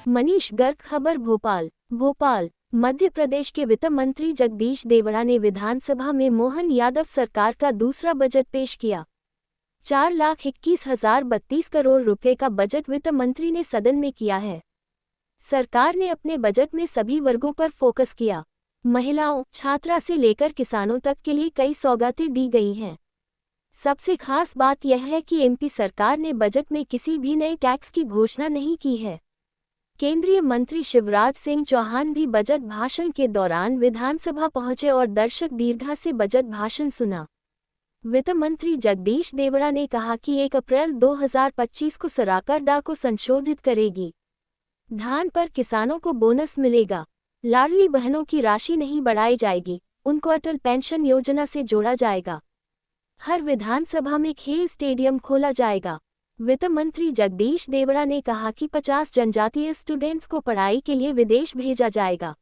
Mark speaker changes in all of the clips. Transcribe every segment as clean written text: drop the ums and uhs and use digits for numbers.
Speaker 1: मनीष गर्ग, खबर भोपाल। मध्य प्रदेश के वित्त मंत्री जगदीश देवड़ा ने विधानसभा में मोहन यादव सरकार का दूसरा बजट पेश किया। 4,21,032 करोड़ रुपए का बजट वित्त मंत्री ने सदन में किया है। सरकार ने अपने बजट में सभी वर्गों पर फोकस किया। महिलाओं, छात्रा से लेकर किसानों तक के लिए कई सौगातें दी गई हैं। सबसे खास बात यह है कि एमपी सरकार ने बजट में किसी भी नए टैक्स की घोषणा नहीं की है। केंद्रीय मंत्री शिवराज सिंह चौहान भी बजट भाषण के दौरान विधानसभा पहुंचे और दर्शक दीर्घा से बजट भाषण सुना। वित्त मंत्री जगदीश देवड़ा ने कहा कि 1 अप्रैल 2025 को सरकार दर को संशोधित करेगी। धान पर किसानों को बोनस मिलेगा। लाडली बहनों की राशि नहीं बढ़ाई जाएगी, उनको अटल पेंशन योजना से जोड़ा जाएगा। हर विधानसभा में खेल स्टेडियम खोला जाएगा। वित्त मंत्री जगदीश देवड़ा ने कहा कि 50 जनजातीय स्टूडेंट्स को पढ़ाई के लिए विदेश भेजा जाएगा।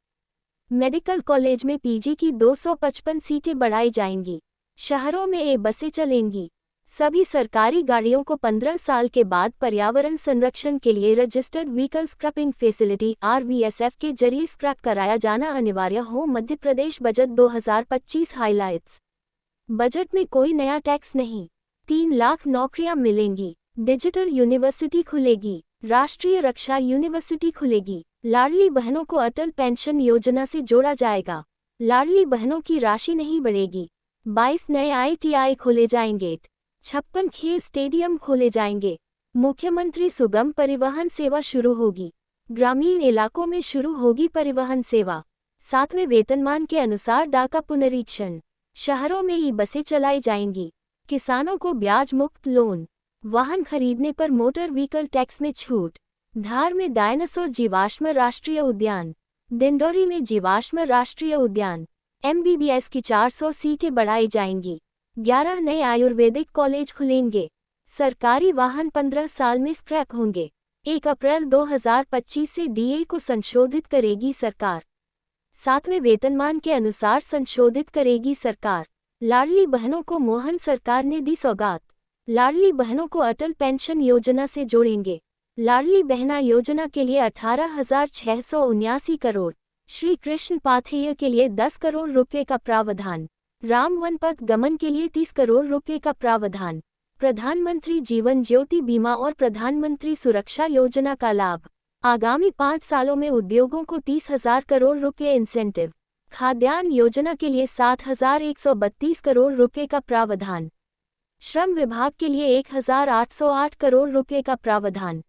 Speaker 1: मेडिकल कॉलेज में पीजी की 255 सीटें बढ़ाई जाएंगी। शहरों में बसें चलेंगी। सभी सरकारी गाड़ियों को 15 साल के बाद पर्यावरण संरक्षण के लिए registered vehicle scrapping facility (RVSF) के जरिए स्क्रैप कराया जाना अनिवार्य हो। Madhya Pradesh budget 2025 highlights. Budget में कोई नया टैक्स नहीं। 3 लाख नौकरियां मिलेंगी। डिजिटल यूनिवर्सिटी खुलेगी। राष्ट्रीय रक्षा यूनिवर्सिटी खुलेगी। लाडली बहनों को अटल पेंशन योजना से जोड़ा जाएगा। लाडली बहनों की राशि नहीं बढ़ेगी। 22 नए ITI खोले जाएंगे। 56 खेल स्टेडियम खोले जाएंगे। मुख्यमंत्री सुगम परिवहन सेवा शुरू होगी। ग्रामीण इलाकों में शुरू होगी परिवहन सेवा। 7वें वेतनमान के अनुसार दर का पुनरीक्षण। शहरों में बसें चलाई जाएंगी। किसानों को ब्याज मुक्त लोन। वाहन खरीदने पर मोटर व्हीकल टैक्स में छूट। धार में डायनासोर जीवाश्म राष्ट्रीय उद्यान। डिंडोरी में जीवाश्म राष्ट्रीय उद्यान। MBBS की 400 सीटें बढ़ाई जाएंगी। 11 नए आयुर्वेदिक कॉलेज खुलेंगे। सरकारी वाहन 15 साल में स्क्रैप होंगे। 1 अप्रैल 2025 से DA को संशोधित करेगी सरकार। 7वें वेतनमान के अनुसार संशोधित करेगी सरकार। लाडली बहनों को मोहन सरकार ने दी सौगात। लाडली बहनों को अटल पेंशन योजना से जोड़ेंगे। लाडली बहना योजना के लिए 18,679 करोड़, श्री कृष्ण पाथेय के लिए 10 करोड़ रुपए का प्रावधान, राम वन पथ गमन के लिए 30 करोड़ रुपए का प्रावधान, प्रधानमंत्री जीवन ज्योति बीमा और प्रधानमंत्री सुरक्षा योजना का लाभ। आगामी 5 सालों में उद्योगों को 30,000 करोड़ रुपए इंसेंटिव। खाद्यान्न योजना के लिए 7,132 करोड़ रुपए का प्रावधान। श्रम विभाग के लिए 1,808 करोड़ रुपए का प्रावधान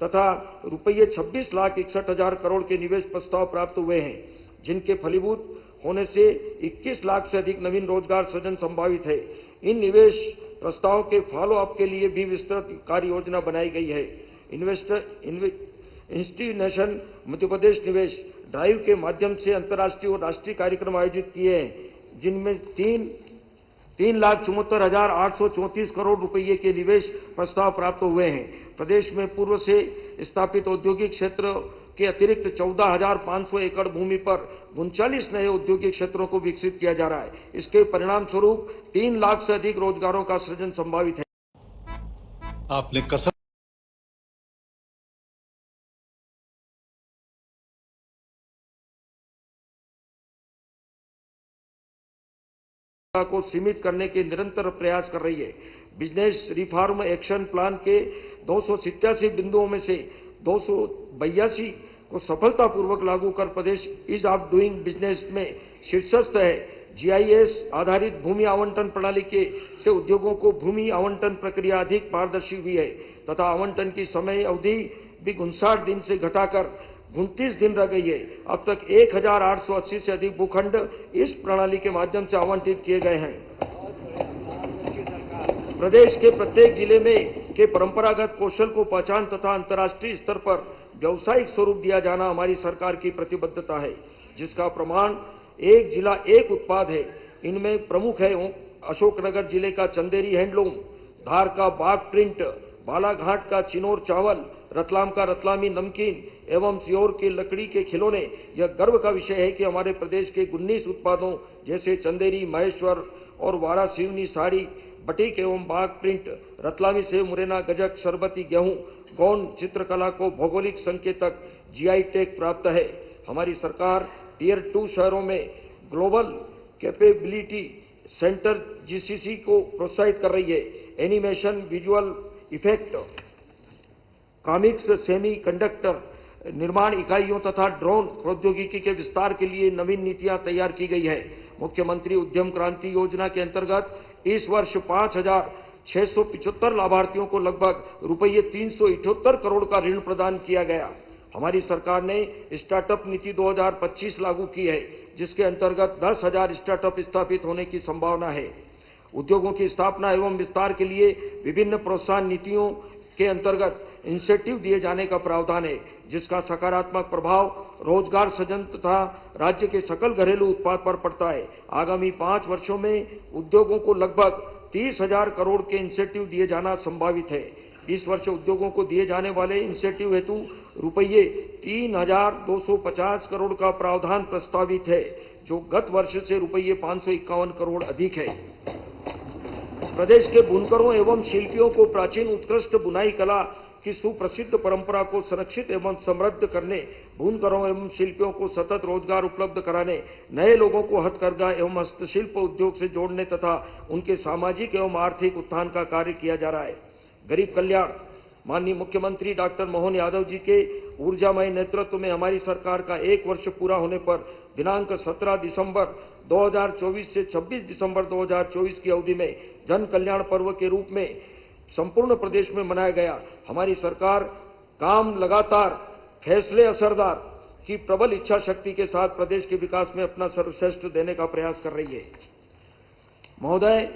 Speaker 2: तथा रुपये 26,61,000 करोड़ के निवेश प्रस्ताव प्राप्त हुए हैं, जिनके फलीभूत होने से 21 लाख से अधिक नवीन रोजगार सृजन संभावित है। इन निवेश प्रस्तावों के फॉलो अप के लिए भी विस्तृत कार्य योजना बनाई गई है। इंस्टीट्यूशन मध्य प्रदेश निवेश ड्राइव के माध्यम से अंतर्राष्ट्रीय और राष्ट्रीय कार्यक्रम आयोजित किए हैं, जिनमें 3,74,834 करोड़ रुपये के निवेश प्रस्ताव प्राप्त हुए हैं। प्रदेश में पूर्व से स्थापित औद्योगिक क्षेत्र के अतिरिक्त 14,500 एकड़ भूमि पर 39 नए औद्योगिक क्षेत्रों को विकसित किया जा रहा है। इसके परिणाम स्वरूप 3 लाख से अधिक रोजगारों का सृजन संभावित है।
Speaker 3: आपने कसम
Speaker 2: को सीमित करने के निरंतर प्रयास कर रही है। बिजनेस रिफॉर्म एक्शन प्लान के 287 बिंदुओं में से 282 को सफलतापूर्वक लागू कर प्रदेश ईज ऑफ डूइंग बिजनेस में शीर्षस्थ है। GIS आधारित भूमि आवंटन प्रणाली से उद्योगों को भूमि आवंटन प्रक्रिया अधिक पारदर्शी हुई है तथा आवंटन की समय अवधि भी 59 दिन से घटाकर 29 दिन रह गई है। अब तक 1,880 से अधिक भूखंड इस प्रणाली के माध्यम से आवंटित किए गए हैं। प्रदेश के प्रत्येक जिले में के परंपरागत कौशल को पहचान तथा अंतर्राष्ट्रीय स्तर पर व्यावसायिक स्वरूप दिया जाना हमारी सरकार की प्रतिबद्धता है, जिसका प्रमाण एक जिला एक उत्पाद है। इनमें प्रमुख है अशोकनगर जिले का चंदेरी हैंडलूम, धार का बाग प्रिंट, बालाघाट का चिनोर चावल, रतलाम का रतलामी नमकीन एवं सीहोर के लकड़ी के खिलौने। यह गर्व का विषय है कि हमारे प्रदेश के 19 उत्पादों जैसे चंदेरी, महेश्वर और वारा सिवनी साड़ी, बटीक एवं बाग प्रिंट, रतलामी से मुरैना गजक, शरबती गेहूं गौण चित्रकला को भौगोलिक संकेतक जीआई टैग प्राप्त है। हमारी सरकार टियर 2 शहरों में ग्लोबल कैपेबिलिटी सेंटर जीसीसी को प्रोत्साहित कर रही है। Animation, visual effect, comics, semiconductor निर्माण इकाइयों तथा ड्रोन प्रौद्योगिकी के विस्तार के लिए नवीन नीतियां तैयार की गई है। मुख्यमंत्री उद्यम क्रांति योजना के अंतर्गत इस वर्ष 5,675 लाभार्थियों को लगभग रुपये 378 करोड़ का ऋण प्रदान किया गया। हमारी सरकार ने स्टार्टअप नीति 2025 लागू की है, जिसके अंतर्गत 10,000 स्टार्टअप स्थापित होने की संभावना है। उद्योगों की स्थापना एवं विस्तार के लिए विभिन्न प्रोत्साहन नीतियों के अंतर्गत इंसेंटिव दिए जाने का प्रावधान है, जिसका सकारात्मक प्रभाव रोजगार सृजन तथा राज्य के सकल घरेलू उत्पाद पर पड़ता है। आगामी 5 वर्षों में उद्योगों को लगभग 30,000 करोड़ के इंसेंटिव दिए जाना संभावित है। इस वर्ष उद्योगों को दिए जाने वाले इंसेंटिव हेतु रुपये 3,250 करोड़ का प्रावधान प्रस्तावित है, जो गत वर्ष से रुपये 551 करोड़ अधिक है। प्रदेश के बुनकरों एवं शिल्पियों को प्राचीन उत्कृष्ट बुनाई कला की सुप्रसिद्ध परंपरा को संरक्षित एवं समृद्ध करने, बुनकरों एवं शिल्पियों को सतत रोजगार उपलब्ध कराने, नए लोगों को हथकरघा एवं हस्तशिल्प उद्योग से जोड़ने तथा उनके सामाजिक एवं आर्थिक उत्थान का कार्य किया जा रहा है। गरीब कल्याण, माननीय मुख्यमंत्री डॉक्टर मोहन यादव जी के ऊर्जामय नेतृत्व में हमारी सरकार का 1 वर्ष पूरा होने पर दिनांक 17 दिसंबर 2024 से 26 दिसंबर 2024 की अवधि में जन कल्याण पर्व के रूप में संपूर्ण प्रदेश में मनाया गया। हमारी सरकार काम लगातार, फैसले असरदार की प्रबल इच्छा शक्ति के साथ प्रदेश के विकास में अपना सर्वश्रेष्ठ देने का प्रयास कर रही है। महोदय,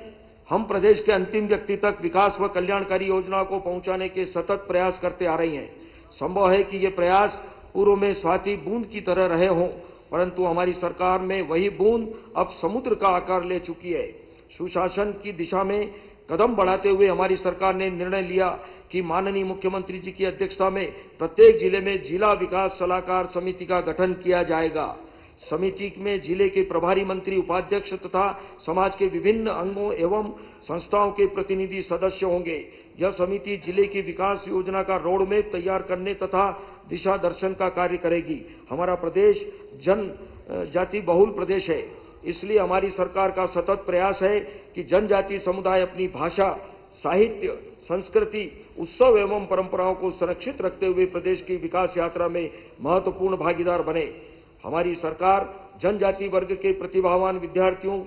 Speaker 2: हम प्रदेश के अंतिम व्यक्ति तक विकास व कल्याणकारी योजनाओं को पहुंचाने के सतत प्रयास करते आ रही हैं। संभव है कि ये प्रयास पूर्व में स्वाति बूंद की तरह रहे हों, परंतु हमारी सरकार में वही बूंद अब समुद्र का आकार ले चुकी है। सुशासन की दिशा में कदम बढ़ाते हुए हमारी सरकार ने निर्णय लिया कि माननीय मुख्यमंत्री जी की अध्यक्षता में प्रत्येक जिले में जिला विकास सलाहकार समिति का गठन किया जाएगा। समिति में जिले के प्रभारी मंत्री, उपाध्यक्ष तथा समाज के विभिन्न अंगों एवं संस्थाओं के प्रतिनिधि सदस्य होंगे। यह समिति जिले की विकास योजना का रोडमैप तैयार करने तथा दिशा दर्शन का कार्य करेगी। हमारा प्रदेश जनजाति बहुल प्रदेश है, इसलिए हमारी सरकार का सतत प्रयास है कि जनजाति समुदाय अपनी भाषा, साहित्य, संस्कृति, उत्सव एवं परंपराओं को संरक्षित रखते हुए प्रदेश की विकास यात्रा में महत्वपूर्ण भागीदार बने। हमारी सरकार जनजाति वर्ग के प्रतिभावान विद्यार्थियों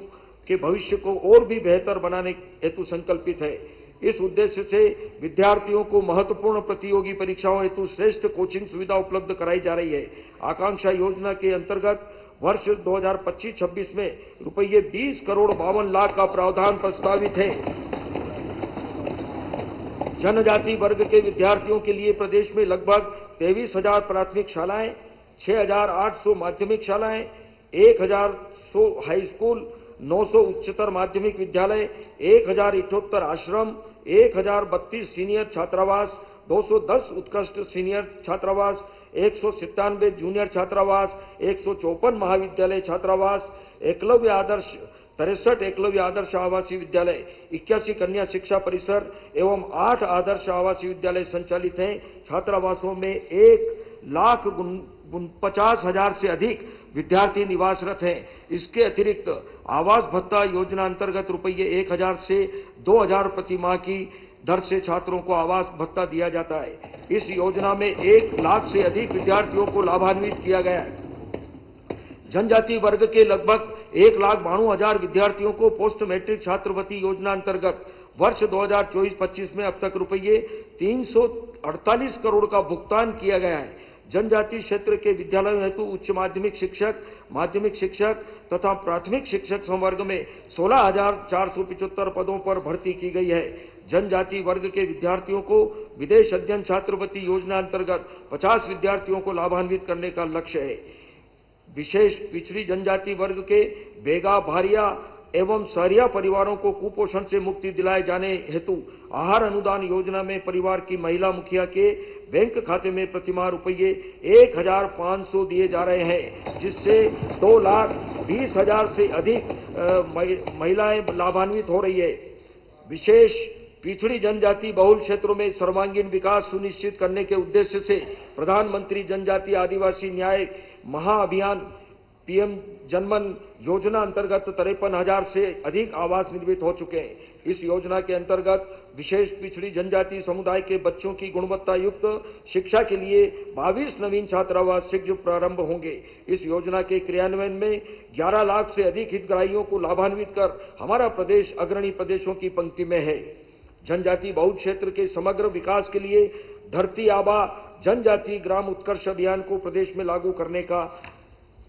Speaker 2: के भविष्य को और भी बेहतर बनाने हेतु संकल्पित है। इस उद्देश्य से विद्यार्थियों को महत्वपूर्ण प्रतियोगी परीक्षाओं हेतु श्रेष्ठ कोचिंग सुविधा उपलब्ध कराई जा रही है। आकांक्षा योजना के अंतर्गत वर्ष 2025-26 में रुपये 20 करोड़ 52 लाख का प्रावधान प्रस्तावित है। जनजाति वर्ग के विद्यार्थियों के लिए प्रदेश में लगभग 23,000 प्राथमिक शालाएं, 6,800 माध्यमिक शालाएं, 1,100 हाई स्कूल, 900 उच्चतर माध्यमिक विद्यालय, 1,078 आश्रम, 1,032 सीनियर छात्रावास, 210 उत्कृष्ट सीनियर छात्रावास, 197 जूनियर छात्रावास, 154 महाविद्यालय छात्रावास, 63 एकलव्य आदर्श आवासीय विद्यालय, 81 कन्या शिक्षा परिसर एवं 8 आदर्श आवासीय विद्यालय संचालित हैं। छात्रावासों में 1,50,000 से अधिक विद्यार्थी निवासरत हैं। इसके अतिरिक्त आवास भत्ता योजना अंतर्गत रुपये 1,000 से 2,000 प्रति माह की दर से छात्रों को आवास भत्ता दिया जाता है। इस योजना में 1 लाख से अधिक विद्यार्थियों को लाभान्वित किया गया है। जनजाति वर्ग के लगभग 1,92,000 विद्यार्थियों को पोस्ट मैट्रिक छात्रवृत्ति योजना अंतर्गत वर्ष 2024-25 में अब तक रुपये 348 करोड़ का भुगतान किया गया है। जनजाति क्षेत्र के विद्यालयों हेतु उच्च माध्यमिक शिक्षक तथा प्राथमिक शिक्षक संवर्ग में 16,475 पदों पर भर्ती की गई है। जनजाति वर्ग के विद्यार्थियों को विदेश अध्ययन छात्रवृत्ति योजना अंतर्गत 50 विद्यार्थियों को लाभान्वित करने का लक्ष्य है। विशेष पिछड़ी जनजाति वर्ग के बेगा, भारिया एवं सहरिया परिवारों को कुपोषण से मुक्ति दिलाए जाने हेतु आहार अनुदान योजना में परिवार की महिला मुखिया के बैंक खाते में प्रतिमाह रुपये 1,500 दिए जा रहे हैं, जिससे 2,20,000 से अधिक महिलाएं लाभान्वित हो रही है। विशेष पिछड़ी जनजाति बहुल क्षेत्रों में सर्वांगीण विकास सुनिश्चित करने के उद्देश्य से प्रधानमंत्री जनजाति आदिवासी न्याय महाअभियान पीएम जनमन योजना अंतर्गत 53,000 से अधिक आवास निर्मित हो चुके हैं। इस योजना के अंतर्गत विशेष पिछड़ी जनजाति समुदाय के बच्चों की गुणवत्ता युक्त शिक्षा के लिए 22 नवीन छात्रावास शीघ्र प्रारंभ होंगे। इस योजना के क्रियान्वयन में 11 लाख से अधिक हितग्राहियों को लाभान्वित कर हमारा प्रदेश अग्रणी प्रदेशों की पंक्ति में है। जनजाति बहुल क्षेत्र के समग्र विकास के लिए धरती आबा जनजाति ग्राम उत्कर्ष अभियान को प्रदेश में लागू करने का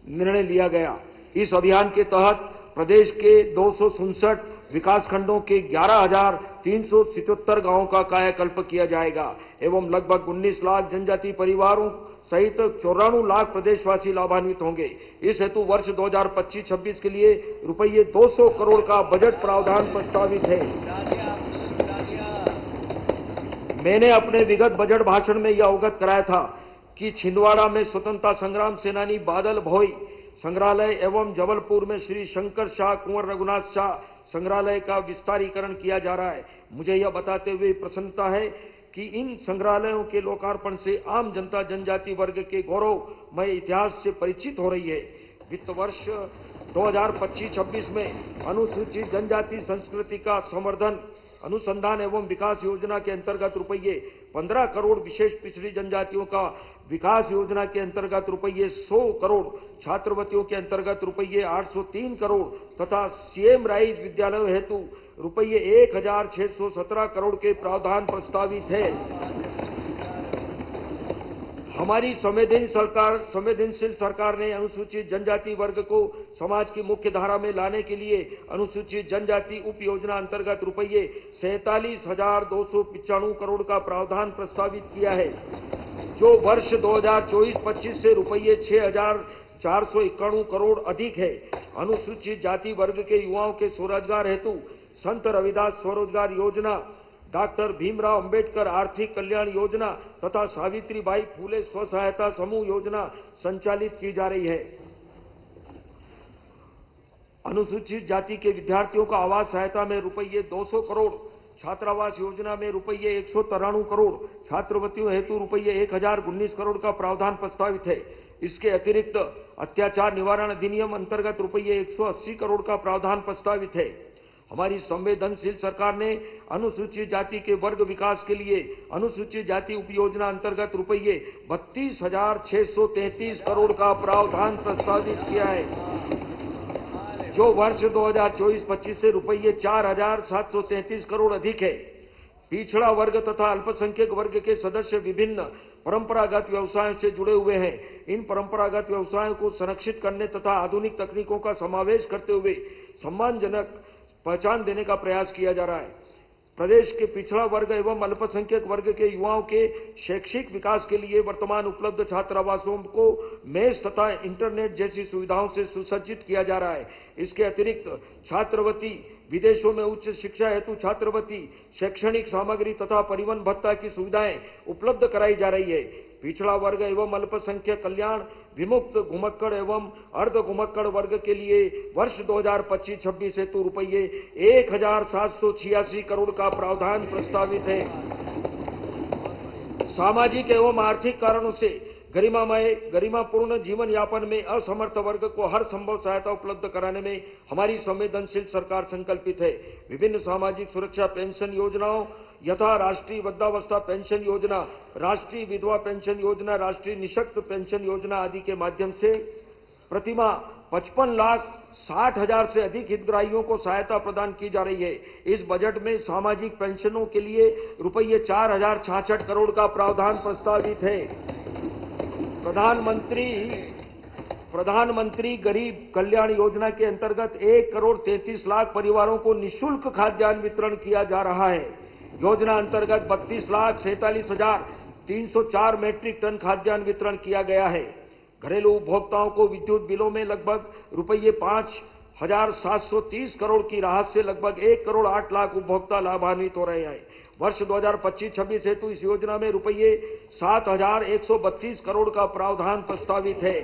Speaker 2: निर्णय लिया गया। इस अभियान के तहत प्रदेश के 267 विकासखंडों के 11,377 गांवों का कायाकल्प किया जाएगा एवं लगभग 19 लाख जनजाति परिवारों सहित 94 लाख प्रदेशवासी लाभान्वित होंगे। इस हेतु वर्ष 2025-26 के लिए रुपये 200 करोड़ का बजट प्रावधान प्रस्तावित है। मैंने अपने विगत बजट भाषण में यह अवगत कराया था कि छिंदवाड़ा में स्वतंत्रता संग्राम सेनानी बादल भोई संग्रहालय एवं जबलपुर में श्री शंकर शाह कुंवर रघुनाथ शाह संग्रहालय का विस्तारीकरण किया जा रहा है। मुझे यह बताते हुए प्रसन्नता है कि इन संग्रहालयों के लोकार्पण से आम जनता जनजाति वर्ग के गौरवमय इतिहास से परिचित हो रही है। वित्त वर्ष 2025-26 में अनुसूचित जनजाति संस्कृति का संवर्धन अनुसंधान एवं विकास योजना के अंतर्गत रुपये 15 करोड़, विशेष पिछड़ी जनजातियों का विकास योजना के अंतर्गत रुपये 100 करोड़, छात्रवृत्तियों के अंतर्गत रुपये 803 करोड़ तथा सीएम राइज विद्यालयों हेतु रुपये 1,617 करोड़ के प्रावधान प्रस्तावित है। हमारी संवेदनशील सरकार ने अनुसूचित जनजाति वर्ग को समाज की मुख्य धारा में लाने के लिए अनुसूचित जनजाति उप योजना अंतर्गत रुपये 47,295 करोड़ का प्रावधान प्रस्तावित किया है, जो वर्ष 2024-25 से रुपये 6,491 करोड़ अधिक है। अनुसूचित जाति वर्ग के युवाओं के स्वरोजगार हेतु संत रविदास स्वरोजगार योजना, डॉक्टर भीमराव अंबेडकर आर्थिक कल्याण योजना तथा सावित्रीबाई फूले स्व सहायता समूह योजना संचालित की जा रही है। अनुसूचित जाति के विद्यार्थियों का आवास सहायता में रुपये 200 करोड़, छात्रावास योजना में रुपये 193 करोड़, छात्रवृत्तियों हेतु रुपये 1,019 करोड़ का प्रावधान प्रस्तावित है। इसके अतिरिक्त अत्याचार निवारण अधिनियम अंतर्गत रुपये 180 करोड़ का प्रावधान प्रस्तावित है। हमारी संवेदनशील सरकार ने अनुसूचित जाति के वर्ग विकास के लिए अनुसूचित जाति उपयोजना अंतर्गत रुपये 32,633 करोड़ का प्रावधान प्रस्तावित किया है, जो वर्ष 2024-25 से रुपये 4,733 करोड़ अधिक है। पिछड़ा वर्ग तथा अल्पसंख्यक वर्ग के सदस्य विभिन्न परंपरागत व्यवसायों से जुड़े हुए हैं। इन परंपरागत व्यवसायों को संरक्षित करने तथा आधुनिक तकनीकों का समावेश करते हुए सम्मानजनक पहचान देने का प्रयास किया जा रहा है। प्रदेश के पिछड़ा वर्ग एवं अल्पसंख्यक वर्ग के युवाओं के शैक्षिक विकास के लिए वर्तमान उपलब्ध छात्रावासों को मेस तथा इंटरनेट जैसी सुविधाओं से सुसज्जित किया जा रहा है। इसके अतिरिक्त छात्रवृत्ति, विदेशों में उच्च शिक्षा हेतु छात्रवृत्ति, शैक्षणिक सामग्री तथा परिवहन भत्ता की सुविधाएं उपलब्ध कराई जा रही है। पिछड़ा वर्ग एवं अल्पसंख्यक कल्याण, विमुक्त घुमक्कड़ एवं अर्ध घुमक्कड़ वर्ग के लिए वर्ष 2025-26 हेतु रुपये 1,786 करोड़ का प्रावधान प्रस्तावित है। सामाजिक एवं आर्थिक कारणों से गरिमापूर्ण जीवन यापन में असमर्थ वर्ग को हर संभव सहायता उपलब्ध कराने में हमारी संवेदनशील सरकार संकल्पित है। विभिन्न सामाजिक सुरक्षा पेंशन योजनाओं यथा राष्ट्रीय वृद्धावस्था पेंशन योजना, राष्ट्रीय विधवा पेंशन योजना, राष्ट्रीय निःशक्त पेंशन योजना आदि के माध्यम से प्रतिमाह 55,60,000 से अधिक हितग्राहियों को सहायता प्रदान की जा रही है। इस बजट में सामाजिक पेंशनों के लिए रुपये 4,066 करोड़ का प्रावधान प्रस्तावित है। प्रधानमंत्री गरीब कल्याण योजना के अंतर्गत 1,33,00,000 परिवारों को निःशुल्क खाद्यान्न वितरण किया जा रहा है। योजना अंतर्गत 32,47,304 मैट्रिक टन खाद्यान्न वितरण किया गया है। घरेलू उपभोक्ताओं को विद्युत बिलों में लगभग रुपये 5,730 करोड़ की राहत से लगभग 1,08,00,000 उपभोक्ता लाभान्वित हो रहे हैं। वर्ष 2025-26 हेतु इस योजना में रुपये 7,132 करोड़ का प्रावधान प्रस्तावित है।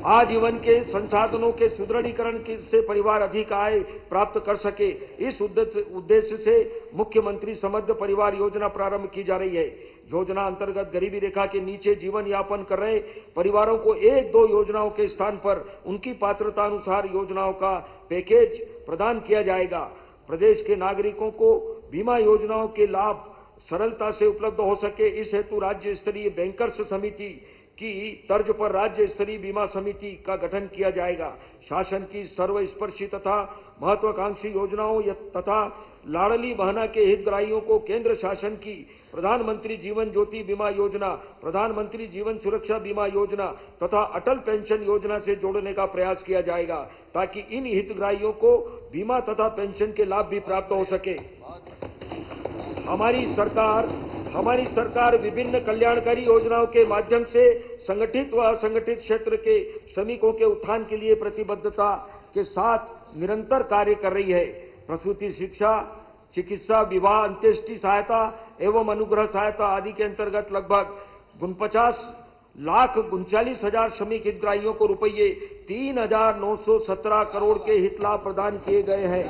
Speaker 2: आजीवन के संसाधनों के सुदृढ़ीकरण से परिवार अधिक आय प्राप्त कर सके, इस उद्देश्य से मुख्यमंत्री समृद्ध परिवार योजना प्रारंभ की जा रही है। योजना अंतर्गत गरीबी रेखा के नीचे जीवन यापन कर रहे परिवारों को 1-2 योजनाओं के स्थान पर उनकी पात्रता अनुसार योजनाओं का पैकेज प्रदान किया जाएगा। प्रदेश के नागरिकों को बीमा योजनाओं के लाभ सरलता से उपलब्ध हो सके, इस हेतु राज्य स्तरीय बैंकर्स समिति की तर्ज पर राज्य स्तरीय बीमा समिति का गठन किया जाएगा। शासन की सर्वस्पर्शी तथा महत्वाकांक्षी योजनाओं तथा लाडली बहना के हितग्राहियों को केंद्र शासन की प्रधानमंत्री जीवन ज्योति बीमा योजना, प्रधानमंत्री जीवन सुरक्षा बीमा योजना तथा अटल पेंशन योजना से जोड़ने का प्रयास किया जाएगा, ताकि इन हितग्राहियों को बीमा तथा पेंशन के लाभ भी प्राप्त हो सके। हमारी सरकार विभिन्न कल्याणकारी योजनाओं के माध्यम से संगठित व असंगठित क्षेत्र के श्रमिकों के उत्थान के लिए प्रतिबद्धता के साथ निरंतर कार्य कर रही है। प्रसूति शिक्षा, चिकित्सा, विवाह, अंत्येष्टि सहायता एवं अनुग्रह सहायता आदि के अंतर्गत लगभग 49,39,000 श्रमिक हितग्राहियों को रुपये 3,917 करोड़ के हित लाभ प्रदान किए गए हैं।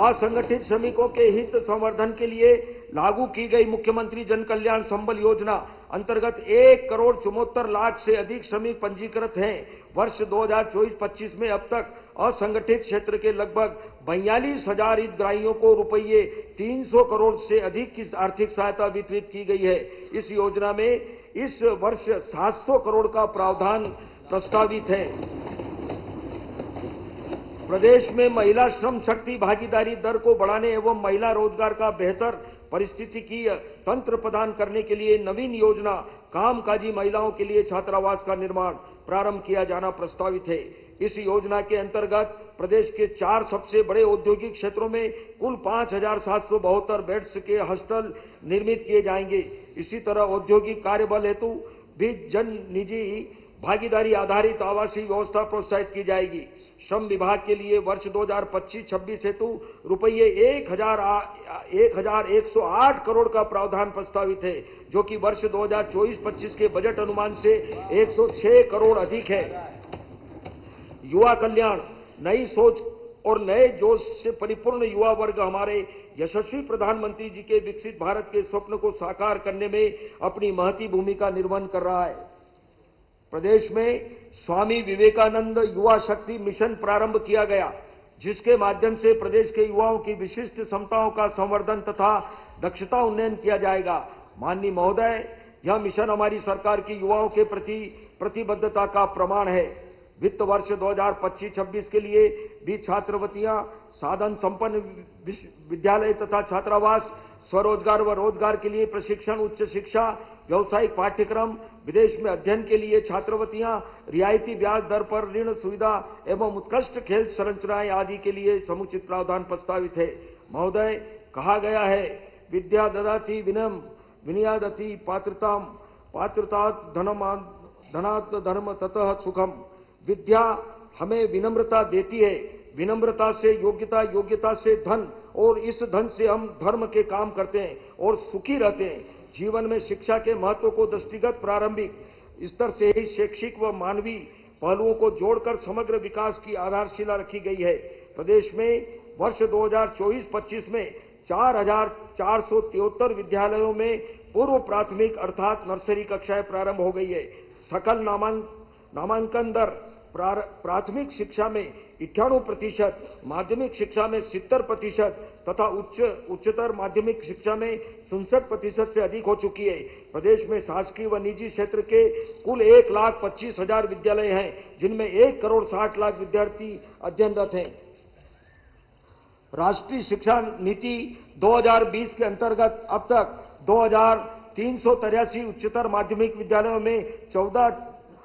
Speaker 2: असंगठित श्रमिकों के हित संवर्धन के लिए लागू की गई मुख्यमंत्री जन कल्याण संबल योजना अंतर्गत 1,74,00,000 से अधिक श्रमिक पंजीकृत हैं। वर्ष 2024-25 में अब तक असंगठित क्षेत्र के लगभग 42,000 हितग्राहियों को रुपये 300 करोड़ से अधिक की आर्थिक सहायता वितरित की गई है। इस योजना में इस वर्ष 700 करोड़ का प्रावधान प्रस्तावित है। प्रदेश में महिला श्रम शक्ति भागीदारी दर को बढ़ाने एवं महिला रोजगार का बेहतर पारिस्थितिकीय तंत्र प्रदान करने के लिए नवीन योजना कामकाजी महिलाओं के लिए छात्रावास का निर्माण प्रारंभ किया जाना प्रस्तावित है। इस योजना के अंतर्गत प्रदेश के 4 सबसे बड़े औद्योगिक क्षेत्रों में कुल 5,772 बेड्स के हॉस्टल निर्मित किए जाएंगे। इसी तरह औद्योगिक कार्यबल हेतु भी जन निजी भागीदारी आधारित आवासीय व्यवस्था प्रोत्साहित की जाएगी। श्रम विभाग के लिए वर्ष 2025-26 हेतु रुपये 1,108 करोड़ का प्रावधान प्रस्तावित है, जो कि वर्ष 2024-25 के बजट अनुमान से 106 करोड़ अधिक है। युवा कल्याण, नई सोच और नए जोश से परिपूर्ण युवा वर्ग हमारे यशस्वी प्रधानमंत्री जी के विकसित भारत के स्वप्न को साकार करने में अपनी महती भूमिका निर्वहन कर रहा है। प्रदेश में स्वामी विवेकानंद युवा शक्ति मिशन प्रारंभ किया गया, जिसके माध्यम से प्रदेश के युवाओं की विशिष्ट क्षमताओं का संवर्धन तथा दक्षता उन्नयन किया जाएगा। माननीय महोदय, यह मिशन हमारी सरकार की युवाओं के प्रति प्रतिबद्धता का प्रमाण है। वित्त वर्ष 2025-26 के लिए भी छात्रवृत्तियां, साधन संपन्न विद्यालय तथा छात्रावास, स्वरोजगार व रोजगार के लिए प्रशिक्षण, उच्च शिक्षा, व्यावसायिक पाठ्यक्रम, विदेश में अध्ययन के लिए छात्रवृत्तियां, रियायती ब्याज दर पर ऋण सुविधा एवं उत्कृष्ट खेल संरचनाएं आदि के लिए समुचित प्रावधान प्रस्तावित है। महोदय, कहा गया है, विद्या ददाति विनम विनयादति पात्रतात् धनात् धर्म ततः सुखम। विद्या हमें विनम्रता देती है, विनम्रता से योग्यता, योग्यता से धन, और इस धन से हम धर्म के काम करते हैं और सुखी रहते हैं। जीवन में शिक्षा के महत्व को दृष्टिगत प्रारंभिक स्तर से ही शैक्षिक व मानवीय पहलुओं को जोड़कर समग्र विकास की आधारशिला रखी गई है। प्रदेश में वर्ष 2024-25 में 4,473 विद्यालयों में पूर्व प्राथमिक अर्थात नर्सरी कक्षाएं प्रारंभ हो गई है। सकल नामांकन दर प्राथमिक शिक्षा में 98%, माध्यमिक शिक्षा में 70% तथा उच्चतर माध्यमिक शिक्षा में 67% से अधिक हो चुकी है। प्रदेश में शासकीय व निजी क्षेत्र के कुल 1,25,000 विद्यालय हैं, जिनमें 1,60,00,000 विद्यार्थी अध्ययनरत हैं। राष्ट्रीय शिक्षा नीति 2020 के अंतर्गत अब तक 2,383 उच्चतर माध्यमिक विद्यालयों में 14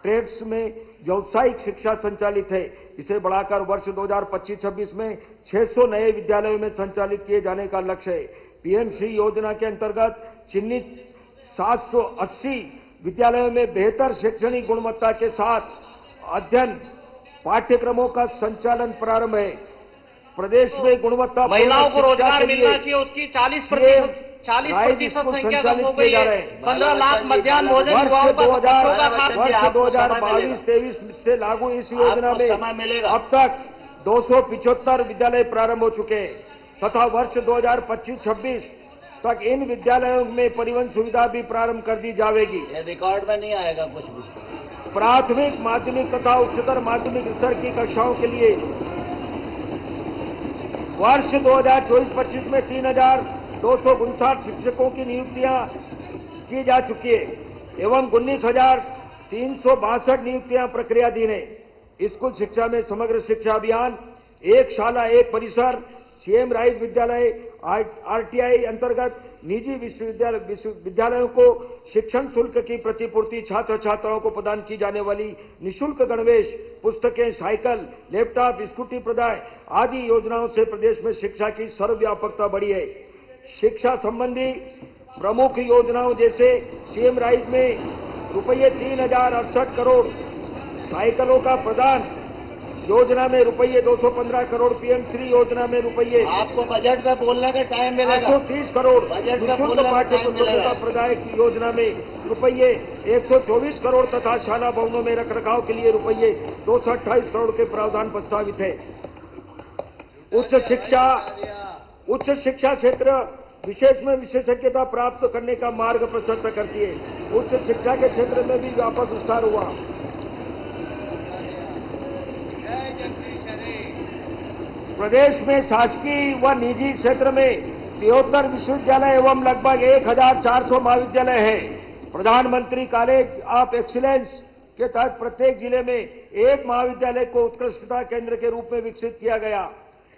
Speaker 2: ट्रेड्स में व्यावसायिक शिक्षा संचालित है। इसे बढ़ाकर वर्ष 2025-26 में 600 नए विद्यालयों में संचालित किए जाने का लक्ष्य है। पीएमसी योजना के अंतर्गत चिन्हित 780 विद्यालयों में बेहतर शैक्षणिक गुणवत्ता के साथ अध्ययन पाठ्यक्रमों का संचालन प्रारंभ है। प्रदेश में गुणवत्ता
Speaker 4: महिलाओं को रोजगार मिलना चाहिए, उसकी 40%
Speaker 2: 40%
Speaker 4: संख्या कम हो गई
Speaker 2: जा
Speaker 4: है।
Speaker 2: रहे हैं।
Speaker 4: 15 लाख मध्याह्न भोजन
Speaker 2: वर्ष
Speaker 4: युवाओं का बच्चों का खाद्य।
Speaker 2: वर्ष 2022-23 से लागू इस योजना
Speaker 4: आपको समय
Speaker 2: में
Speaker 4: मिलेगा।
Speaker 2: अब तक 275 विद्यालय प्रारंभ हो चुके हैं तथा वर्ष 2025-26 तक इन विद्यालयों में परिवहन सुविधा भी प्रारंभ कर दी जाएगी।
Speaker 4: ये रिकॉर्ड में नहीं आएगा कुछ भी।
Speaker 2: प्राथमिक, माध्यमिक तथा उच्चतर माध्यमिक स्तर की कक्षाओं के लिए वर्ष 2024-25 में 3,259 शिक्षकों की नियुक्तियां की जा चुकी है एवं 19,362 नियुक्तियां प्रक्रियाधीन है। स्कूल शिक्षा में समग्र शिक्षा अभियान, एक शाला एक परिसर, सीएम राइज विद्यालय, आरटीआई अंतर्गत निजी विद्यालयों को शिक्षण शुल्क की प्रतिपूर्ति, छात्र छात्राओं को प्रदान की जाने वाली निःशुल्क गणवेश, पुस्तकें, साइकिल, लैपटॉप, स्कूटी प्रदाय आदि योजनाओं से प्रदेश में शिक्षा की सर्वव्यापकता बढ़ी है। शिक्षा संबंधी प्रमुख योजनाओं जैसे सीएम राइज में रुपये 3,068 करोड़ साइकिलों का प्रदान, योजना में रुपये 215 करोड़, पीएम श्री योजना में रुपये
Speaker 4: आपको बजट में बोलने का टाइम मिलेगा।
Speaker 2: 130 करोड़,
Speaker 4: बजट में
Speaker 2: निःशुल्क
Speaker 4: बोलने का
Speaker 2: पाठ्य
Speaker 4: टाइम
Speaker 2: पुस्तकों
Speaker 4: मिलेगा।
Speaker 2: का प्रदाय की योजना में रुपये 124 करोड़ तथा शाला भवनों में रखरखाव के लिए रुपये 228 करोड़ के प्रावधान प्रस्तावित है। उच्च शिक्षा क्षेत्र विशेष में विशेषज्ञता प्राप्त करने का मार्ग प्रशस्त करती है। उच्च शिक्षा के क्षेत्र में भी व्यापक विस्तार हुआ। प्रदेश में शासकीय व निजी क्षेत्र में 73 विश्वविद्यालय एवं लगभग 1,400 महाविद्यालय हैं। प्रधानमंत्री कॉलेज ऑफ एक्सीलेंस के तहत प्रत्येक जिले में एक महाविद्यालय को उत्कृष्टता केंद्र के रूप में विकसित किया गया।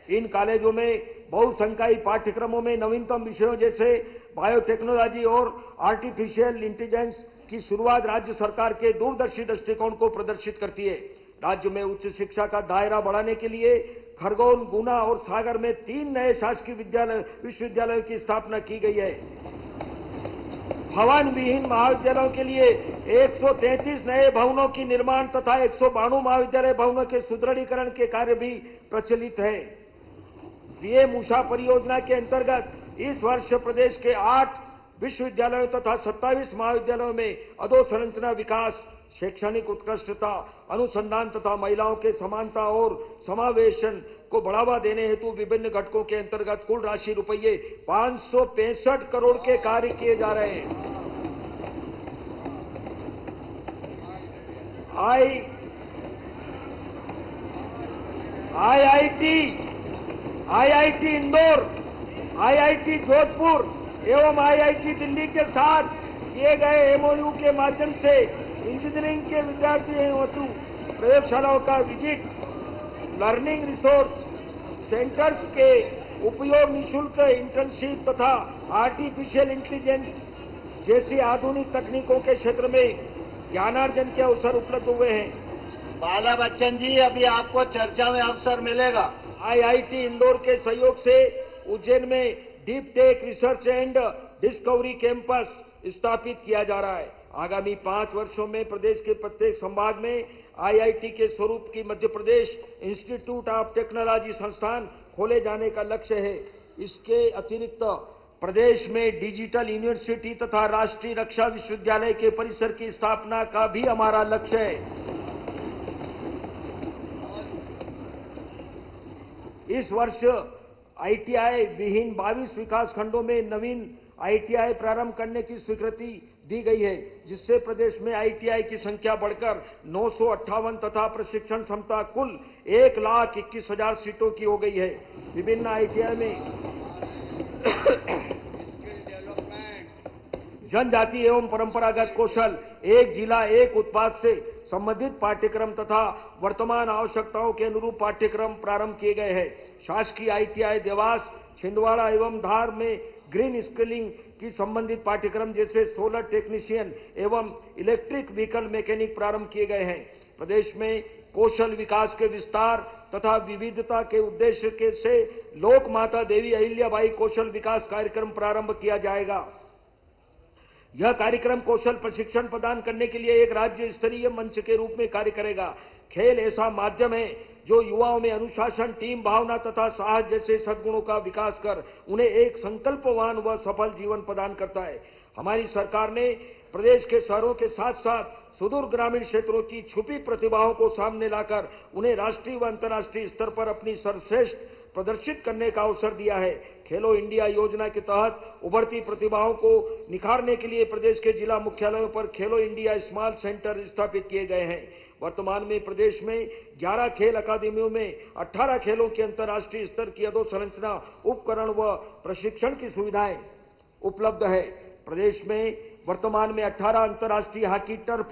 Speaker 2: इन कॉलेजों में बहुसंकायी पाठ्यक्रमों में नवीनतम विषयों जैसे बायोटेक्नोलॉजी और आर्टिफिशियल इंटेलिजेंस की शुरुआत राज्य सरकार के दूरदर्शी दृष्टिकोण को प्रदर्शित करती है। राज्य में उच्च शिक्षा का दायरा बढ़ाने के लिए खरगोन, गुना और सागर में 3 नए शासकीय विश्वविद्यालयों की स्थापना की गई है। भवन विहीन महाविद्यालयों के लिए 133 नए भवनों की निर्माण तथा 192 महाविद्यालय भवनों के सुदृढ़ीकरण के कार्य भी प्रचलित है। पीएम उषा परियोजना के अंतर्गत इस वर्ष प्रदेश के 8 विश्वविद्यालयों तथा 27 महाविद्यालयों में अधोसंरचना विकास, शैक्षणिक उत्कृष्टता, अनुसंधान तथा महिलाओं के समानता और समावेशन को बढ़ावा देने हेतु विभिन्न घटकों के अंतर्गत कुल राशि रुपये 565 करोड़ के कार्य किए जा रहे हैं। आईआईटी इंदौर, आईआईटी जोधपुर एवं आईआईटी दिल्ली के साथ किए गए एमओयू के माध्यम से इंजीनियरिंग के विद्यार्थी हेतु प्रयोगशालाओं का विजिट, लर्निंग रिसोर्स सेंटर्स के उपयोग, निःशुल्क इंटर्नशिप तथा आर्टिफिशियल इंटेलिजेंस जैसी आधुनिक तकनीकों के क्षेत्र में ज्ञानार्जन के अवसर उपलब्ध हुए हैं।
Speaker 4: बाला बच्चन जी, अभी आपको चर्चा में अवसर मिलेगा।
Speaker 2: आईआईटी इंदौर के सहयोग से उज्जैन में deep tech research and discovery campus स्थापित किया जा रहा है। आगामी 5 वर्षों में प्रदेश के प्रत्येक संभाग में आईआईटी के स्वरूप की Madhya Pradesh institute of technology संस्थान खोले जाने का लक्ष्य है। इसके अतिरिक्त प्रदेश में डिजिटल यूनिवर्सिटी तथा राष्ट्रीय रक्षा विश्वविद्यालय के परिसर की स्थापना का भी हमारा लक्ष्य है। इस वर्ष आईटीआई विहीन 22 विकास खंडों में नवीन आईटीआई प्रारंभ करने की स्वीकृति दी गई है, जिससे प्रदेश में आईटीआई की संख्या बढ़कर 958 तथा प्रशिक्षण क्षमता कुल 1,21,000 सीटों की हो गई है। विभिन्न आईटीआई में जनजाति एवं परंपरागत कौशल, एक जिला एक उत्पाद से संबंधित पाठ्यक्रम तथा वर्तमान आवश्यकताओं के अनुरूप पाठ्यक्रम प्रारंभ किए गए हैं। शासकीय आईटीआई देवास, छिंदवाड़ा एवं धार में ग्रीन स्किलिंग की संबंधित पाठ्यक्रम जैसे सोलर टेक्नीशियन एवं इलेक्ट्रिक व्हीकल मैकेनिक प्रारंभ किए गए हैं। प्रदेश में कौशल विकास के विस्तार तथा विविधता के उद्देश्य से लोक माता देवी अहिल्याबाई कौशल विकास कार्यक्रम प्रारंभ किया जाएगा। यह कार्यक्रम कौशल प्रशिक्षण प्रदान करने के लिए एक राज्य स्तरीय मंच के रूप में कार्य करेगा। खेल ऐसा माध्यम है जो युवाओं में अनुशासन, टीम भावना तथा साहस जैसे सद्गुणों का विकास कर उन्हें एक संकल्पवान व सफल जीवन प्रदान करता है। हमारी सरकार ने प्रदेश के शहरों के साथ साथ सुदूर ग्रामीण क्षेत्रों की छुपी प्रतिभाओं को सामने लाकर उन्हें राष्ट्रीय व अंतर्राष्ट्रीय स्तर पर अपनी सर्वश्रेष्ठ प्रदर्शित करने का अवसर दिया है। खेलो इंडिया योजना के तहत उभरती प्रतिभाओं को निखारने के लिए प्रदेश के जिला मुख्यालयों पर खेलो इंडिया स्मॉल सेंटर स्थापित किए गए हैं। वर्तमान में प्रदेश में 11 खेल अकादमियों में 18 खेलों के अंतर्राष्ट्रीय स्तर की अधोसंरचना, उपकरण व प्रशिक्षण की सुविधाएं उपलब्ध है। प्रदेश में वर्तमान में 18 अंतर्राष्ट्रीय hockey turf,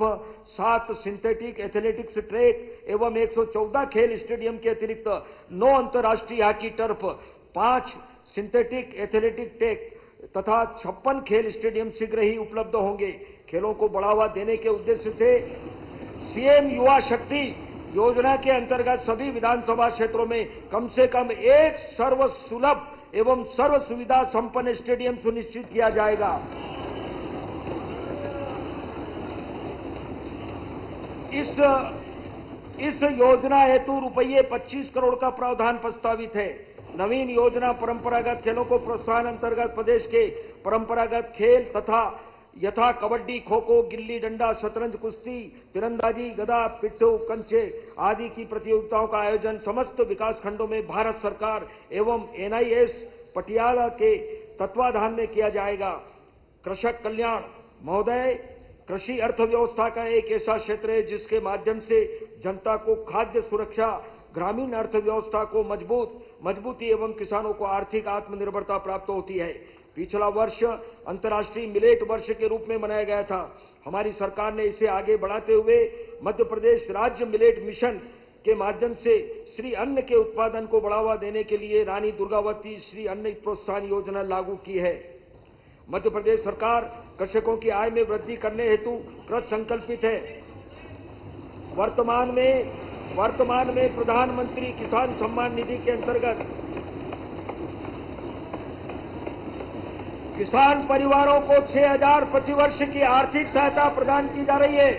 Speaker 2: 7 synthetic athletics track एवं 114 खेल स्टेडियम के अतिरिक्त 9 अंतर्राष्ट्रीय hockey turf, 5 synthetic athletic track तथा 56 खेल स्टेडियम शीघ्र ही उपलब्ध होंगे। खेलों को बढ़ावा देने के उद्देश्य से सीएम युवा शक्ति योजना के अंतर्गत सभी विधानसभा क्षेत्रों में कम से कम एक सर्व सुलभ एवं सर्व सुविधा संपन्न स्टेडियम सुनिश्चित किया जाएगा। इस योजना हेतु रुपये 25 करोड़ का प्रावधान प्रस्तावित है। नवीन योजना परंपरागत खेलों को प्रोत्साहन अंतर्गत प्रदेश के परंपरागत खेल तथा यथा कबड्डी, खो खो, गिल्ली डंडा, शतरंज, कुश्ती, तीरंदाजी, गदा, पिट्ठू, कंचे आदि की प्रतियोगिताओं का आयोजन समस्त विकास खंडों में भारत सरकार एवं एनआईएस पटियाला के तत्वाधान में किया जाएगा। कृषक कल्याण महोदय, कृषि अर्थव्यवस्था का एक ऐसा क्षेत्र है जिसके माध्यम से जनता को खाद्य सुरक्षा, ग्रामीण अर्थव्यवस्था को मजबूती एवं किसानों को आर्थिक आत्मनिर्भरता प्राप्त होती है। पिछला वर्ष अंतर्राष्ट्रीय मिलेट वर्ष के रूप में मनाया गया था। हमारी सरकार ने इसे आगे बढ़ाते हुए मध्य प्रदेश राज्य मिलेट मिशन के माध्यम से श्री अन्न के उत्पादन को बढ़ावा देने के लिए रानी दुर्गावती श्री अन्न प्रोत्साहन योजना लागू की है। मध्य प्रदेश सरकार कृषकों की आय में वृद्धि करने हेतु कृत संकल्पित है। वर्तमान में प्रधानमंत्री किसान सम्मान निधि के अंतर्गत किसान परिवारों को 6,000 प्रतिवर्ष की आर्थिक सहायता प्रदान की जा रही है।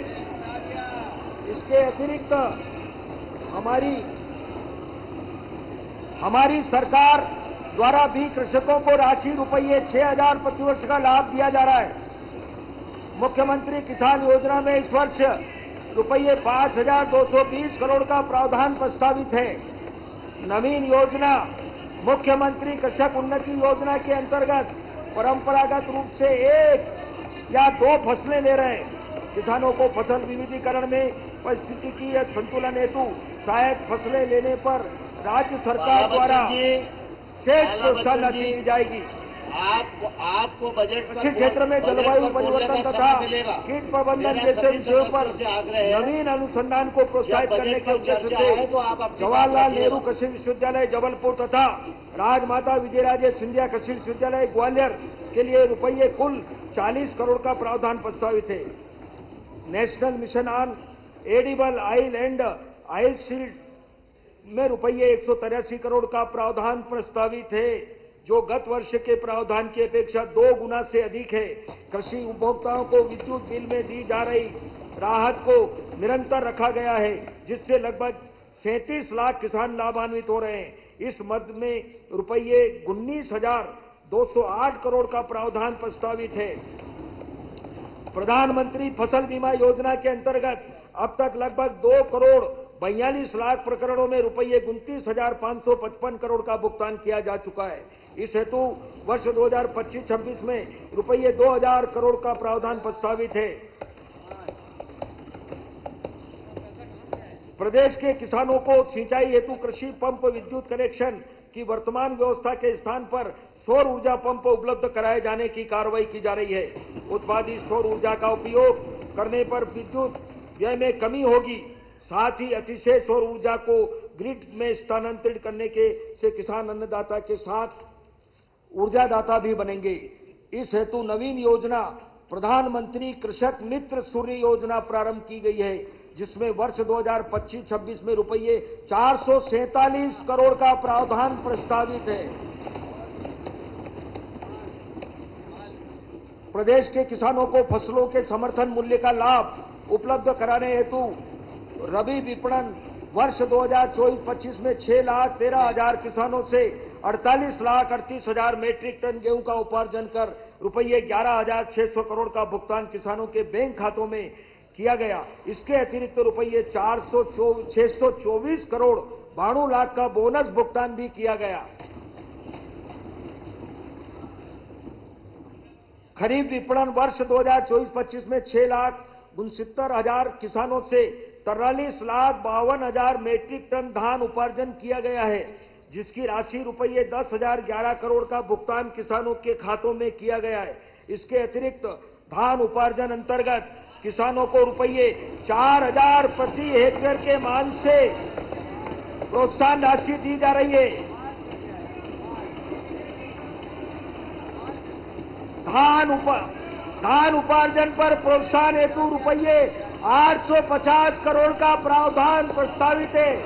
Speaker 2: इसके अतिरिक्त हमारी सरकार द्वारा भी कृषकों को राशि रुपये 6,000 प्रतिवर्ष का लाभ दिया जा रहा है। मुख्यमंत्री किसान योजना में इस वर्ष रुपये 5,220 करोड़ का प्रावधान प्रस्तावित है। नवीन योजना मुख्यमंत्री कृषक उन्नति योजना के अंतर्गत परंपरागत रूप से 1 या 2 फसलें ले रहे हैं। किसानों को फसल विविधीकरण में पारिस्थितिकीय संतुलन हेतु सहायक फसलें लेने पर राज्य सरकार द्वारा शेष प्रोत्साहन राशि दी जाएगी।
Speaker 4: आपको बजट
Speaker 2: कृषि क्षेत्र में जलवायु परिवर्तन तथा कीट प्रबंधन जैसे विषयों पर नवीन अनुसंधान को प्रोत्साहित करने के उद्देश्य से जवाहरलाल नेहरू कृषि विश्वविद्यालय जबलपुर तथा राजमाता विजयराजे सिंधिया कृषि विश्वविद्यालय ग्वालियर के लिए रुपये कुल 40 करोड़ का प्रावधान प्रस्तावित है। National mission on edible oil and oil seed में रुपये 183 करोड़ का प्रावधान प्रस्तावित है, जो गत वर्ष के प्रावधान की अपेक्षा 2 गुना से अधिक है। कृषि उपभोक्ताओं को विद्युत बिल में दी जा रही राहत को निरंतर रखा गया है, जिससे लगभग 37 लाख किसान लाभान्वित हो रहे हैं। इस मद में रुपये 19,208 करोड़ का प्रावधान प्रस्तावित है। प्रधानमंत्री फसल बीमा योजना के अंतर्गत अब तक लगभग 2 करोड़ 42 लाख प्रकरणों में रुपये 29,555 करोड़ का भुगतान किया जा चुका है। इस हेतु वर्ष 2025-26 में रुपये 2,000 करोड़ का प्रावधान प्रस्तावित है। प्रदेश के किसानों को सिंचाई हेतु कृषि पंप विद्युत कनेक्शन की वर्तमान व्यवस्था के स्थान पर सौर ऊर्जा पंप उपलब्ध कराए जाने की कार्रवाई की जा रही है। उत्पादित सौर ऊर्जा का उपयोग करने पर विद्युत व्यय में कमी होगी। साथ ही अतिशय सौर ऊर्जा को ग्रिड में स्थानांतरित करने से किसान अन्नदाता के साथ ऊर्जादाता भी बनेंगे। इस हेतु नवीन योजना प्रधानमंत्री कृषक मित्र सूर्य योजना प्रारंभ की गई है, जिसमें वर्ष 2025-26 में रुपये 447 करोड़ का प्रावधान प्रस्तावित है। प्रदेश के किसानों को फसलों के समर्थन मूल्य का लाभ उपलब्ध कराने हेतु रबी विपणन वर्ष 2024-25 में 6,13,000 किसानों से 48,38,000 मीट्रिक टन गेहूं का उपार्जन कर रुपये 11,600 करोड़ का भुगतान किसानों के बैंक खातों में किया गया। इसके अतिरिक्त रुपये 624 करोड़ 92 लाख का बोनस भुगतान भी किया गया। खरीफ विपणन वर्ष 2024-25 में 6,69,000 किसानों से 43,52,000 मीट्रिक टन धान उपार्जन किया गया है, जिसकी राशि रुपये 10,011 करोड़ का भुगतान किसानों के खातों में किया गया है। इसके अतिरिक्त धान उपार्जन अंतर्गत किसानों को रुपये 4,000 प्रति हेक्टेयर के मान से प्रोत्साहन राशि दी जा रही है। धान उपार्जन पर प्रोत्साहन हेतु रुपये 850 करोड़ का प्रावधान प्रस्तावित है।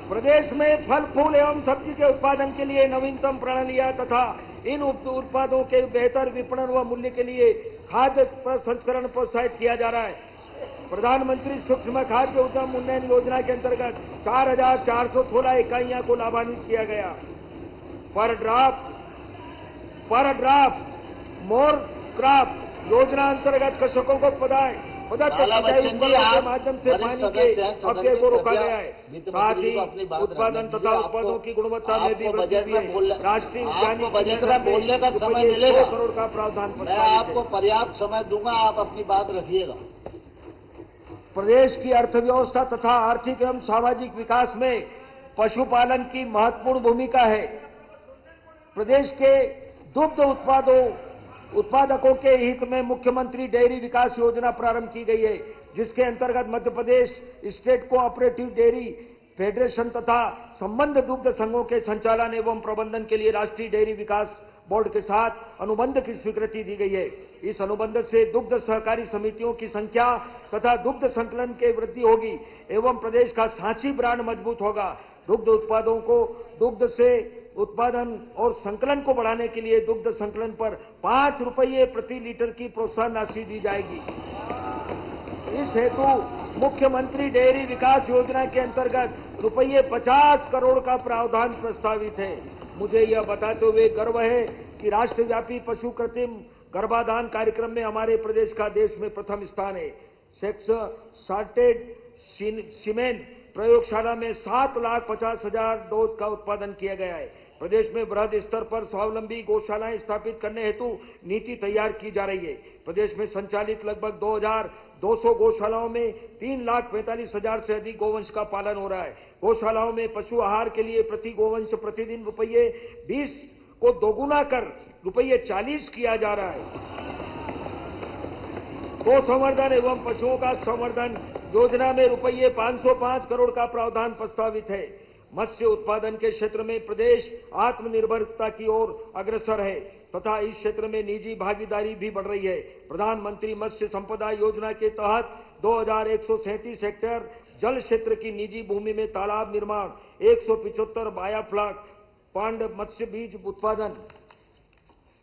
Speaker 2: प्रदेश में फल फूल एवं सब्जी के उत्पादन के लिए नवीनतम प्रणालियां तथा इन उत्पादों के बेहतर विपणन व मूल्य के लिए खाद्य प्रसंस्करण प्रोत्साहित किया जा रहा है। प्रधानमंत्री सूक्ष्म खाद्य उद्यम उन्नयन योजना के अंतर्गत 4,416 इकाइयों को लाभान्वित किया गया। पर ड्राफ्ट मोर क्रॉप योजना अंतर्गत कृषकों को पदार्थ के माध्यम से पानी के अपव्यय को रोका गया है। साथ ही उत्पादन तथा उत्पादों की गुणवत्ता में भी वृद्धि हुई है। राष्ट्रीय
Speaker 4: बोलने का समय मिलेगा,
Speaker 2: करोड़ का प्रावधान
Speaker 4: मैं आपको पर्याप्त समय दूंगा, आप अपनी बात रखिएगा।
Speaker 2: प्रदेश की अर्थव्यवस्था तथा आर्थिक एवं सामाजिक विकास में पशुपालन की महत्वपूर्ण भूमिका है। प्रदेश के दुग्ध उत्पादकों के हित में मुख्यमंत्री डेयरी विकास योजना प्रारंभ की गई है, जिसके अंतर्गत Madhya Pradesh state cooperative dairy federation तथा संबद्ध दुग्ध संघों के संचालन एवं प्रबंधन के लिए राष्ट्रीय डेयरी विकास बोर्ड के साथ अनुबंध की स्वीकृति दी गई है। इस अनुबंध से दुग्ध सहकारी समितियों की संख्या तथा दुग्ध संकलन की वृद्धि होगी एवं प्रदेश का सांची ब्रांड मजबूत होगा। दुग्ध उत्पादों को दुग्ध से उत्पादन और संकलन को बढ़ाने के लिए दुग्ध संकलन पर 5 रुपये प्रति लीटर की प्रोत्साहन राशि दी जाएगी। इस हेतु मुख्यमंत्री डेयरी विकास योजना के अंतर्गत रुपये 50 करोड़ का प्रावधान प्रस्तावित है। मुझे यह बताते हुए गर्व है कि राष्ट्रव्यापी पशु कृत्रिम गर्भाधान कार्यक्रम में हमारे प्रदेश का देश में प्रथम स्थान है। सेक्स सार्टेड सीमेन प्रयोगशाला में 7,50,000 डोज का उत्पादन किया गया है। प्रदेश में बृहद स्तर पर स्वावलंबी गौशालाएं स्थापित करने हेतु नीति तैयार की जा रही है। प्रदेश में संचालित लगभग 2,200 गौशालाओं में 3,45,000 से अधिक गोवंश का पालन हो रहा है। गौशालाओं में पशु आहार के लिए प्रति गोवंश प्रतिदिन रुपये 20 को दोगुना कर रुपये 40 किया जा रहा है। गौ संवर्धन एवं पशुओं का संवर्धन योजना में रुपये 505 करोड़ का प्रावधान प्रस्तावित है। मत्स्य उत्पादन के क्षेत्र में प्रदेश आत्मनिर्भरता की ओर अग्रसर है तथा इस क्षेत्र में निजी भागीदारी भी बढ़ रही है। प्रधानमंत्री मत्स्य संपदा योजना के तहत 2,137 हेक्टेयर जल क्षेत्र की निजी भूमि में तालाब निर्माण, 175 बायोफ्लॉक पांड मत्स्य बीज उत्पादन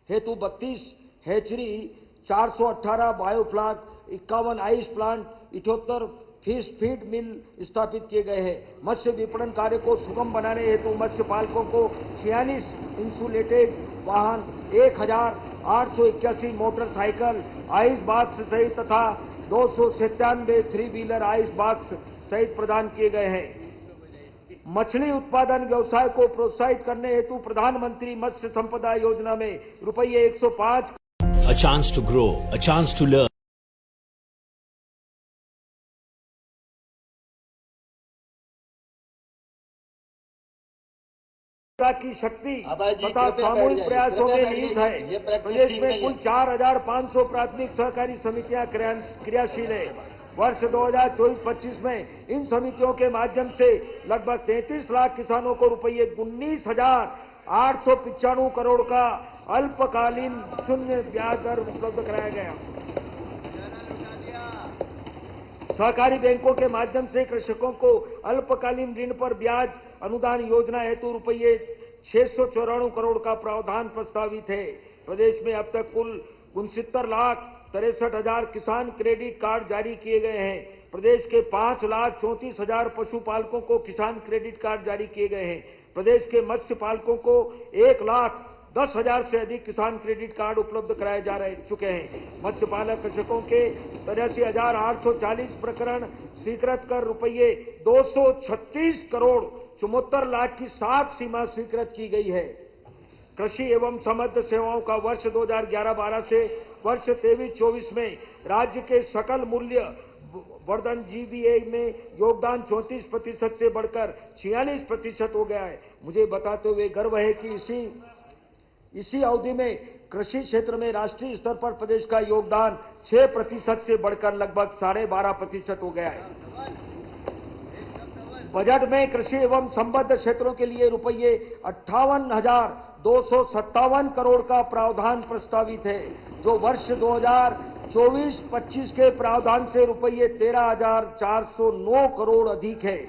Speaker 2: हेतु 32 hatchery, 418 biofloc, 51 ice plant, 78 fish feed मिल स्थापित किए गए हैं। मत्स्य विपणन कार्य को सुगम बनाने हेतु मत्स्य पालकों को 46 इंसुलेटेड वाहन, 1,881 मोटरसाइकिल आइस बॉक्स सहित तथा 297 3 व्हीलर आइस बॉक्स सहित प्रदान किए गए हैं। मछली उत्पादन व्यवसाय को प्रोत्साहित करने हेतु प्रधानमंत्री मत्स्य संपदा योजना में रुपये 105
Speaker 5: A chance to grow, a chance to learn.
Speaker 2: की शक्ति तथा सामूहिक प्रयासों में निहित है। प्रदेश में कुल 4,500 प्राथमिक सहकारी समितियां क्रियाशील है। वर्ष 2024-25 में इन समितियों के माध्यम से लगभग 33 लाख किसानों को रुपये 19,895 करोड़ का अल्पकालीन शून्य ब्याज दर उपलब्ध कराया गया। सहकारी बैंकों के माध्यम से कृषकों को अल्पकालीन ऋण पर ब्याज अनुदान योजना हेतु रुपये 694 करोड़ का प्रावधान प्रस्तावित है। प्रदेश में अब तक कुल 69 लाख 63,000 किसान क्रेडिट कार्ड जारी किए गए हैं। प्रदेश के 5,34,000 पशुपालकों को किसान क्रेडिट कार्ड जारी किए गए हैं। प्रदेश के मत्स्य पालकों को 1,10,000 से अधिक किसान क्रेडिट कार्ड उपलब्ध कराए जा चुके हैं। मत्स्य पालक कृषकों के 83,840 प्रकरण स्वीकृत कर रुपये 236 करोड़ 74 लाख की 7 सीमा स्वीकृत की गई है। कृषि एवं समृद्ध सेवाओं का वर्ष 2011-12 से वर्ष 23-24 में राज्य के सकल मूल्य वर्धन जीबीए में योगदान 34% से बढ़कर 46% हो गया है। मुझे बताते हुए गर्व है कि इसी अवधि में कृषि क्षेत्र में राष्ट्रीय स्तर पर प्रदेश का योगदान 6% से बढ़कर लगभग 12.5% हो गया है। बजट में कृषि एवं संबद्ध क्षेत्रों के लिए रुपये 58,257 करोड़ का प्रावधान प्रस्तावित है, जो वर्ष 2024-25 के प्रावधान से रुपये 13,409 करोड़ अधिक है।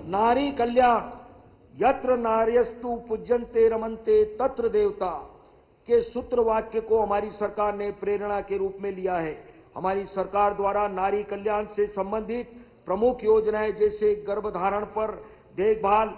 Speaker 2: नारी कल्याण, यत्र नार्यस्तु पूज्यन्ते रमन्ते तत्र देवता के सूत्र वाक्य को हमारी सरकार ने प्रेरणा के रूप में लिया है। हमारी सरकार द्वारा नारी कल्याण से संबंधित प्रमुख योजनाएं जैसे गर्भधारण पर देखभाल,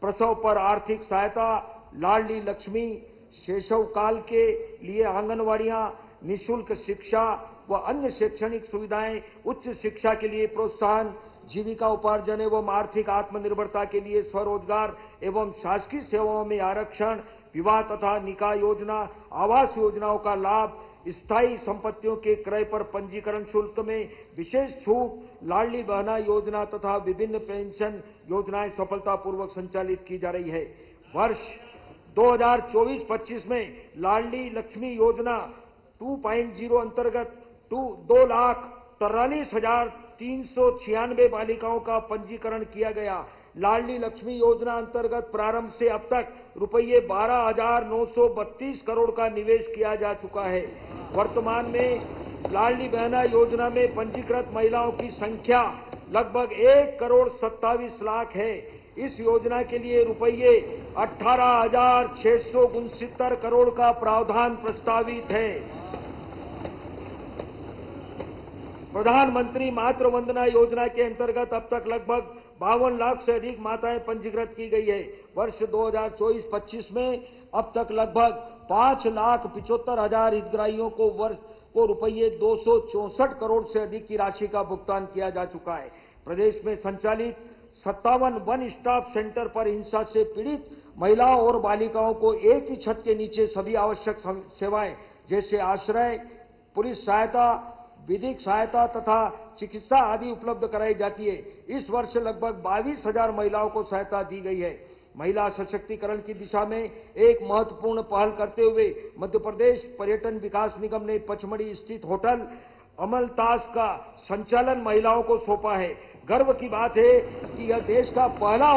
Speaker 2: प्रसव पर आर्थिक सहायता, लाडली लक्ष्मी, शैशव काल के लिए आंगनवाड़ियां, निःशुल्क शिक्षा व अन्य शैक्षणिक सुविधाएं, उच्च शिक्षा के लिए प्रोत्साहन, जीविका उपार्जन एवं आर्थिक आत्मनिर्भरता के लिए स्वरोजगार एवं शासकीय सेवाओं में आरक्षण, विवाह तथा निकाह योजना, आवास योजनाओं का लाभ, स्थायी संपत्तियों के क्रय पर पंजीकरण शुल्क में विशेष छूट, लाडली बहना योजना तथा विभिन्न पेंशन योजनाएं सफलतापूर्वक संचालित की जा रही है। वर्ष 2024-25 में लाडली लक्ष्मी योजना 2.0 अंतर्गत 2,43,396 बालिकाओं का पंजीकरण किया गया। लाडली लक्ष्मी योजना अंतर्गत प्रारंभ से अब तक रुपये 12,932 करोड़ का निवेश किया जा चुका है। वर्तमान में लाडली बहना योजना में पंजीकृत महिलाओं की संख्या लगभग 1,27 लाख है। इस योजना के लिए रुपये 18,669 करोड़ का प्रावधान प्रस्तावित है। प्रधानमंत्री मातृ वंदना योजना के अंतर्गत अब तक लगभग 52 लाख से अधिक माताएं पंजीकृत की गई है। वर्ष 2024-25 में अब तक लगभग 5,75,000 हितग्राहियों को रुपये 264 करोड़ से अधिक की राशि का भुगतान किया जा चुका है। प्रदेश में संचालित 57 वन स्टॉप सेंटर पर हिंसा से पीड़ित महिलाओं और बालिकाओं को एक ही छत के नीचे सभी आवश्यक सेवाएं जैसे आश्रय, पुलिस सहायता, विधिक सहायता तथा चिकित्सा आदि उपलब्ध कराई जाती है। इस वर्ष लगभग 22,000 महिलाओं को सहायता दी गई है। महिला सशक्तिकरण की दिशा में एक महत्वपूर्ण पहल करते हुए मध्य प्रदेश पर्यटन विकास निगम ने पचमढ़ी स्थित होटल अमलताज का संचालन महिलाओं को सौंपा है। गर्व की बात है कि यह देश का पहला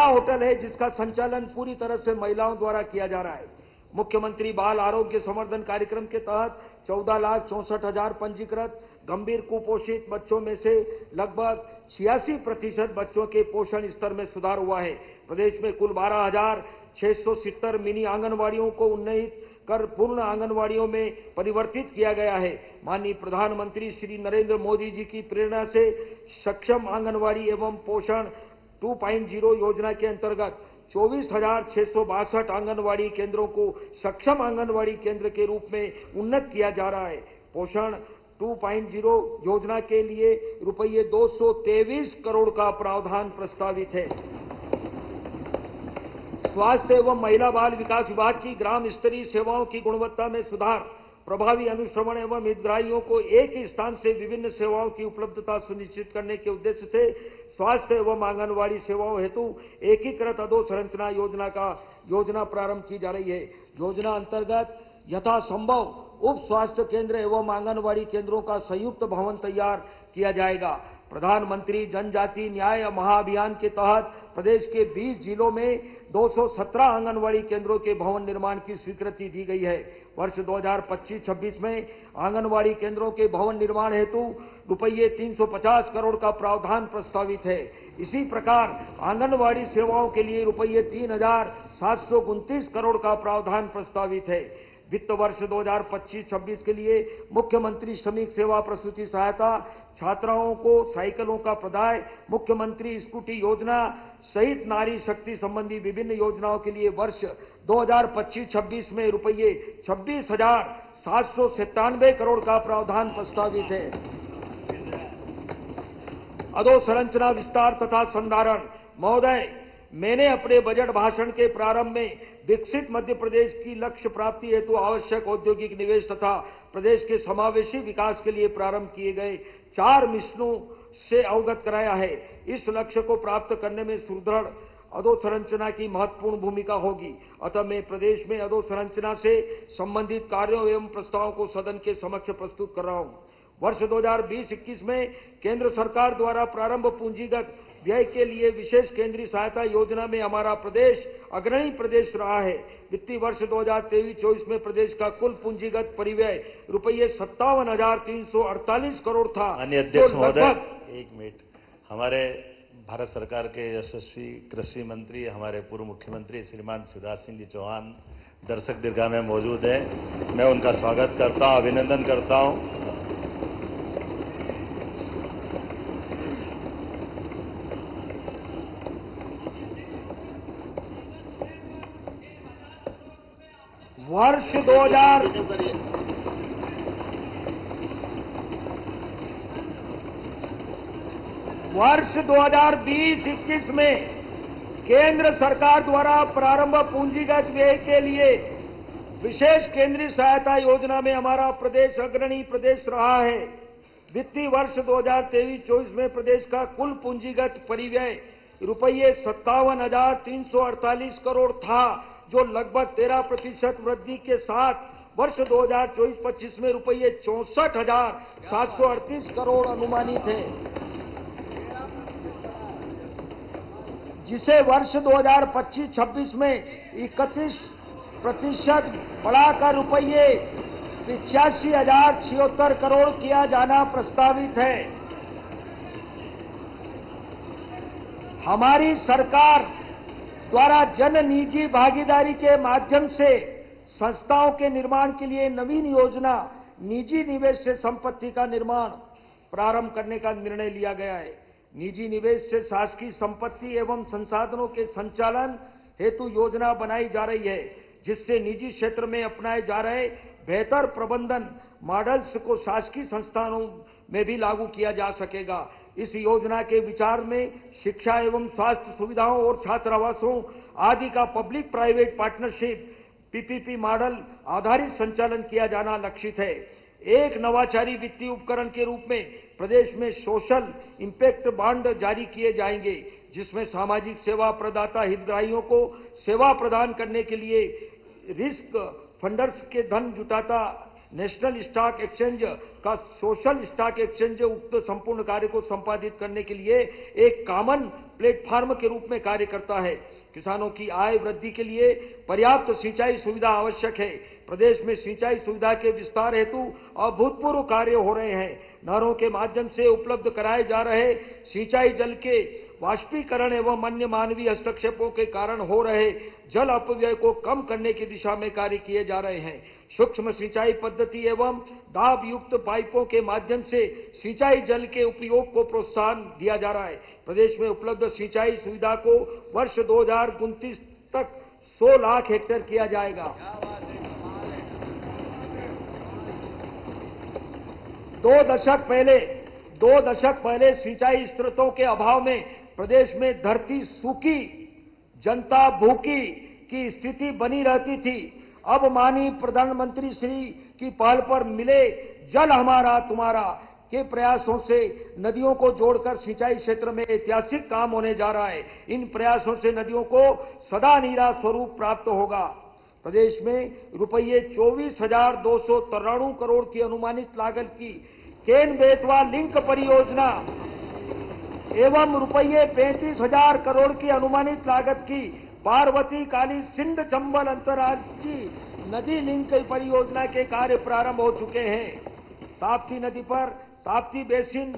Speaker 2: होटल है जिसका संचालन पूरी तरह से महिलाओं द्वारा किया जा रहा है। मुख्यमंत्री बाल आरोग्य संवर्धन कार्यक्रम के तहत 14,64,000 पंजीकृत गंभीर कुपोषित बच्चों में से लगभग 86% बच्चों के पोषण स्तर में सुधार हुआ है। प्रदेश में कुल 12,670 मिनी आंगनवाड़ियों को उन्नत कर पूर्ण आंगनवाड़ियों में परिवर्तित किया गया है। माननीय प्रधानमंत्री श्री नरेंद्र मोदी जी की प्रेरणा से सक्षम आंगनवाड़ी एवं पोषण 2.0 योजना के अंतर्गत 24,662 आंगनवाड़ी केंद्रों को सक्षम आंगनवाड़ी केंद्र के रूप में उन्नत किया जा रहा है। पोषण 2.0 योजना के लिए रुपये 223 करोड़ का प्रावधान प्रस्तावित है। स्वास्थ्य एवं महिला बाल विकास विभाग की ग्राम स्तरीय सेवाओं की गुणवत्ता में सुधार, प्रभावी अनुश्रवण एवं हितग्राहियों को एक ही स्थान से विभिन्न सेवाओं की उपलब्धता सुनिश्चित करने के उद्देश्य से स्वास्थ्य एवं आंगनवाड़ी सेवाओं हेतु एकीकृत अधोसंरचना योजना प्रारंभ की जा रही है। योजना अंतर्गत यथासंभव उप स्वास्थ्य केंद्र एवं आंगनवाड़ी केंद्रों का संयुक्त भवन तैयार किया जाएगा। प्रधानमंत्री जनजाति न्याय महाअभियान के तहत प्रदेश के 20 जिलों में 217 आंगनवाड़ी केंद्रों के भवन निर्माण की स्वीकृति दी गई है। वर्ष 2025-26 में आंगनवाड़ी केंद्रों के भवन निर्माण हेतु रुपये 350 करोड़ का प्रावधान प्रस्तावित है। इसी प्रकार आंगनवाड़ी सेवाओं के लिए रुपये 3,729 करोड़ का प्रावधान प्रस्तावित है। वित्त वर्ष 2025-26 के लिए मुख्यमंत्री श्रमिक सेवा प्रसूति सहायता, छात्राओं को साइकिलों का प्रदाय, मुख्यमंत्री स्कूटी योजना सहित नारी शक्ति संबंधी विभिन्न योजनाओं के लिए वर्ष 2025-26 में रुपये 26,797 करोड़ का प्रावधान प्रस्तावित है। अधोसंरचना विस्तार तथा संधारण। महोदय, मैंने अपने बजट भाषण के प्रारंभ में विकसित मध्य प्रदेश की लक्ष्य प्राप्ति हेतु आवश्यक औद्योगिक निवेश तथा प्रदेश के समावेशी विकास के लिए प्रारंभ किए गए 4 मिशनों से अवगत कराया है। इस लक्ष्य को प्राप्त करने में सुदृढ़ अधोसंरचना की महत्वपूर्ण भूमिका होगी। अतः मैं प्रदेश में अधोसंरचना से संबंधित कार्यों एवं प्रस्तावों को सदन के समक्ष प्रस्तुत कर रहा हूं। वर्ष 2020-21 में केंद्र सरकार द्वारा प्रारंभ पूंजीगत व्यय के लिए विशेष केंद्रीय सहायता योजना में हमारा प्रदेश अग्रणी प्रदेश रहा है। वित्तीय वर्ष 2023-24 में प्रदेश का कुल पूंजीगत परिव्यय रुपये 57,348 करोड़ था।
Speaker 6: माननीय अध्यक्ष महोदय, एक मिनट। हमारे भारत सरकार के यशस्वी कृषि मंत्री, हमारे पूर्व मुख्यमंत्री श्रीमान शिवराज सिंह जी चौहान दर्शक दीर्घा में मौजूद हैं। मैं उनका स्वागत करता हूं, अभिनंदन करता हूं।
Speaker 2: वर्ष 2020-21 में केंद्र सरकार द्वारा प्रारंभ पूंजीगत व्यय के लिए विशेष केंद्रीय सहायता योजना में हमारा प्रदेश अग्रणी प्रदेश रहा है। वित्तीय वर्ष 2023-24 में प्रदेश का कुल पूंजीगत परिव्यय रुपये 57,348 करोड़ था, जो लगभग 13% वृद्धि के साथ वर्ष 2024-25 में रुपये 64,738 करोड़ अनुमानित है, जिसे वर्ष 2025-26 में 31% बढ़ाकर रुपये 85,076 करोड़ किया जाना प्रस्तावित है। हमारी सरकार द्वारा जन निजी भागीदारी के माध्यम से संस्थाओं के निर्माण के लिए नवीन योजना निजी निवेश से संपत्ति का निर्माण प्रारंभ करने का निर्णय लिया गया है। निजी निवेश से शासकीय संपत्ति एवं संसाधनों के संचालन हेतु योजना बनाई जा रही है, जिससे निजी क्षेत्र में अपनाए जा रहे बेहतर प्रबंधन मॉडल्स को शासकीय संस्थानों में भी लागू किया जा सकेगा। इस योजना के विचार में शिक्षा एवं स्वास्थ्य सुविधाओं और छात्रावासों आदि का public private partnership PPP model आधारित संचालन किया जाना लक्षित है। एक नवाचारी वित्तीय उपकरण के रूप में प्रदेश में सोशल इंपैक्ट बॉन्ड जारी किए जाएंगे, जिसमें सामाजिक सेवा प्रदाता हितग्राहियों को सेवा प्रदान करने के लिए रिस्क फंडर्स के धन जुटाता नेशनल स्टॉक एक्सचेंज का सोशल स्टॉक एक्सचेंज उक्त संपूर्ण कार्य को संपादित करने के लिए एक कॉमन प्लेटफॉर्म के रूप में कार्य करता है। किसानों की आय वृद्धि के लिए पर्याप्त सिंचाई सुविधा आवश्यक है। प्रदेश में सिंचाई सुविधा के विस्तार हेतु अभूतपूर्व कार्य हो रहे हैं। नहरों के माध्यम से उपलब्ध कराए जा रहे सिंचाई जल के वाष्पीकरण एवं अन्य मानवीय हस्तक्षेपों के कारण हो रहे जल अपव्यय को कम करने की दिशा में कार्य किए जा रहे हैं। सूक्ष्म सिंचाई पद्धति एवं दाब युक्त पाइपों के माध्यम से सिंचाई जल के उपयोग को प्रोत्साहन दिया जा रहा है। प्रदेश में उपलब्ध सिंचाई सुविधा को वर्ष 2029 तक 100 लाख हेक्टेयर किया जाएगा। 2 दशक पहले सिंचाई स्रोतों के अभाव में प्रदेश में धरती सूखी, जनता भूखी की स्थिति बनी रहती थी। अब माननीय प्रधानमंत्री श्री की पहल पर मिले जल हमारा तुम्हारा के प्रयासों से नदियों को जोड़कर सिंचाई क्षेत्र में ऐतिहासिक काम होने जा रहा है। इन प्रयासों से नदियों को सदा नीरा स्वरूप प्राप्त होगा। प्रदेश में रुपये 24,293 करोड़ की अनुमानित लागत की केन बेतवा लिंक परियोजना एवं रुपये 35,000 करोड़ की अनुमानित लागत की पार्वती काली सिंध चंबल अंतर्राष्ट्रीय नदी लिंक परियोजना के कार्य प्रारंभ हो चुके हैं। ताप्ती नदी पर ताप्ती बेसिन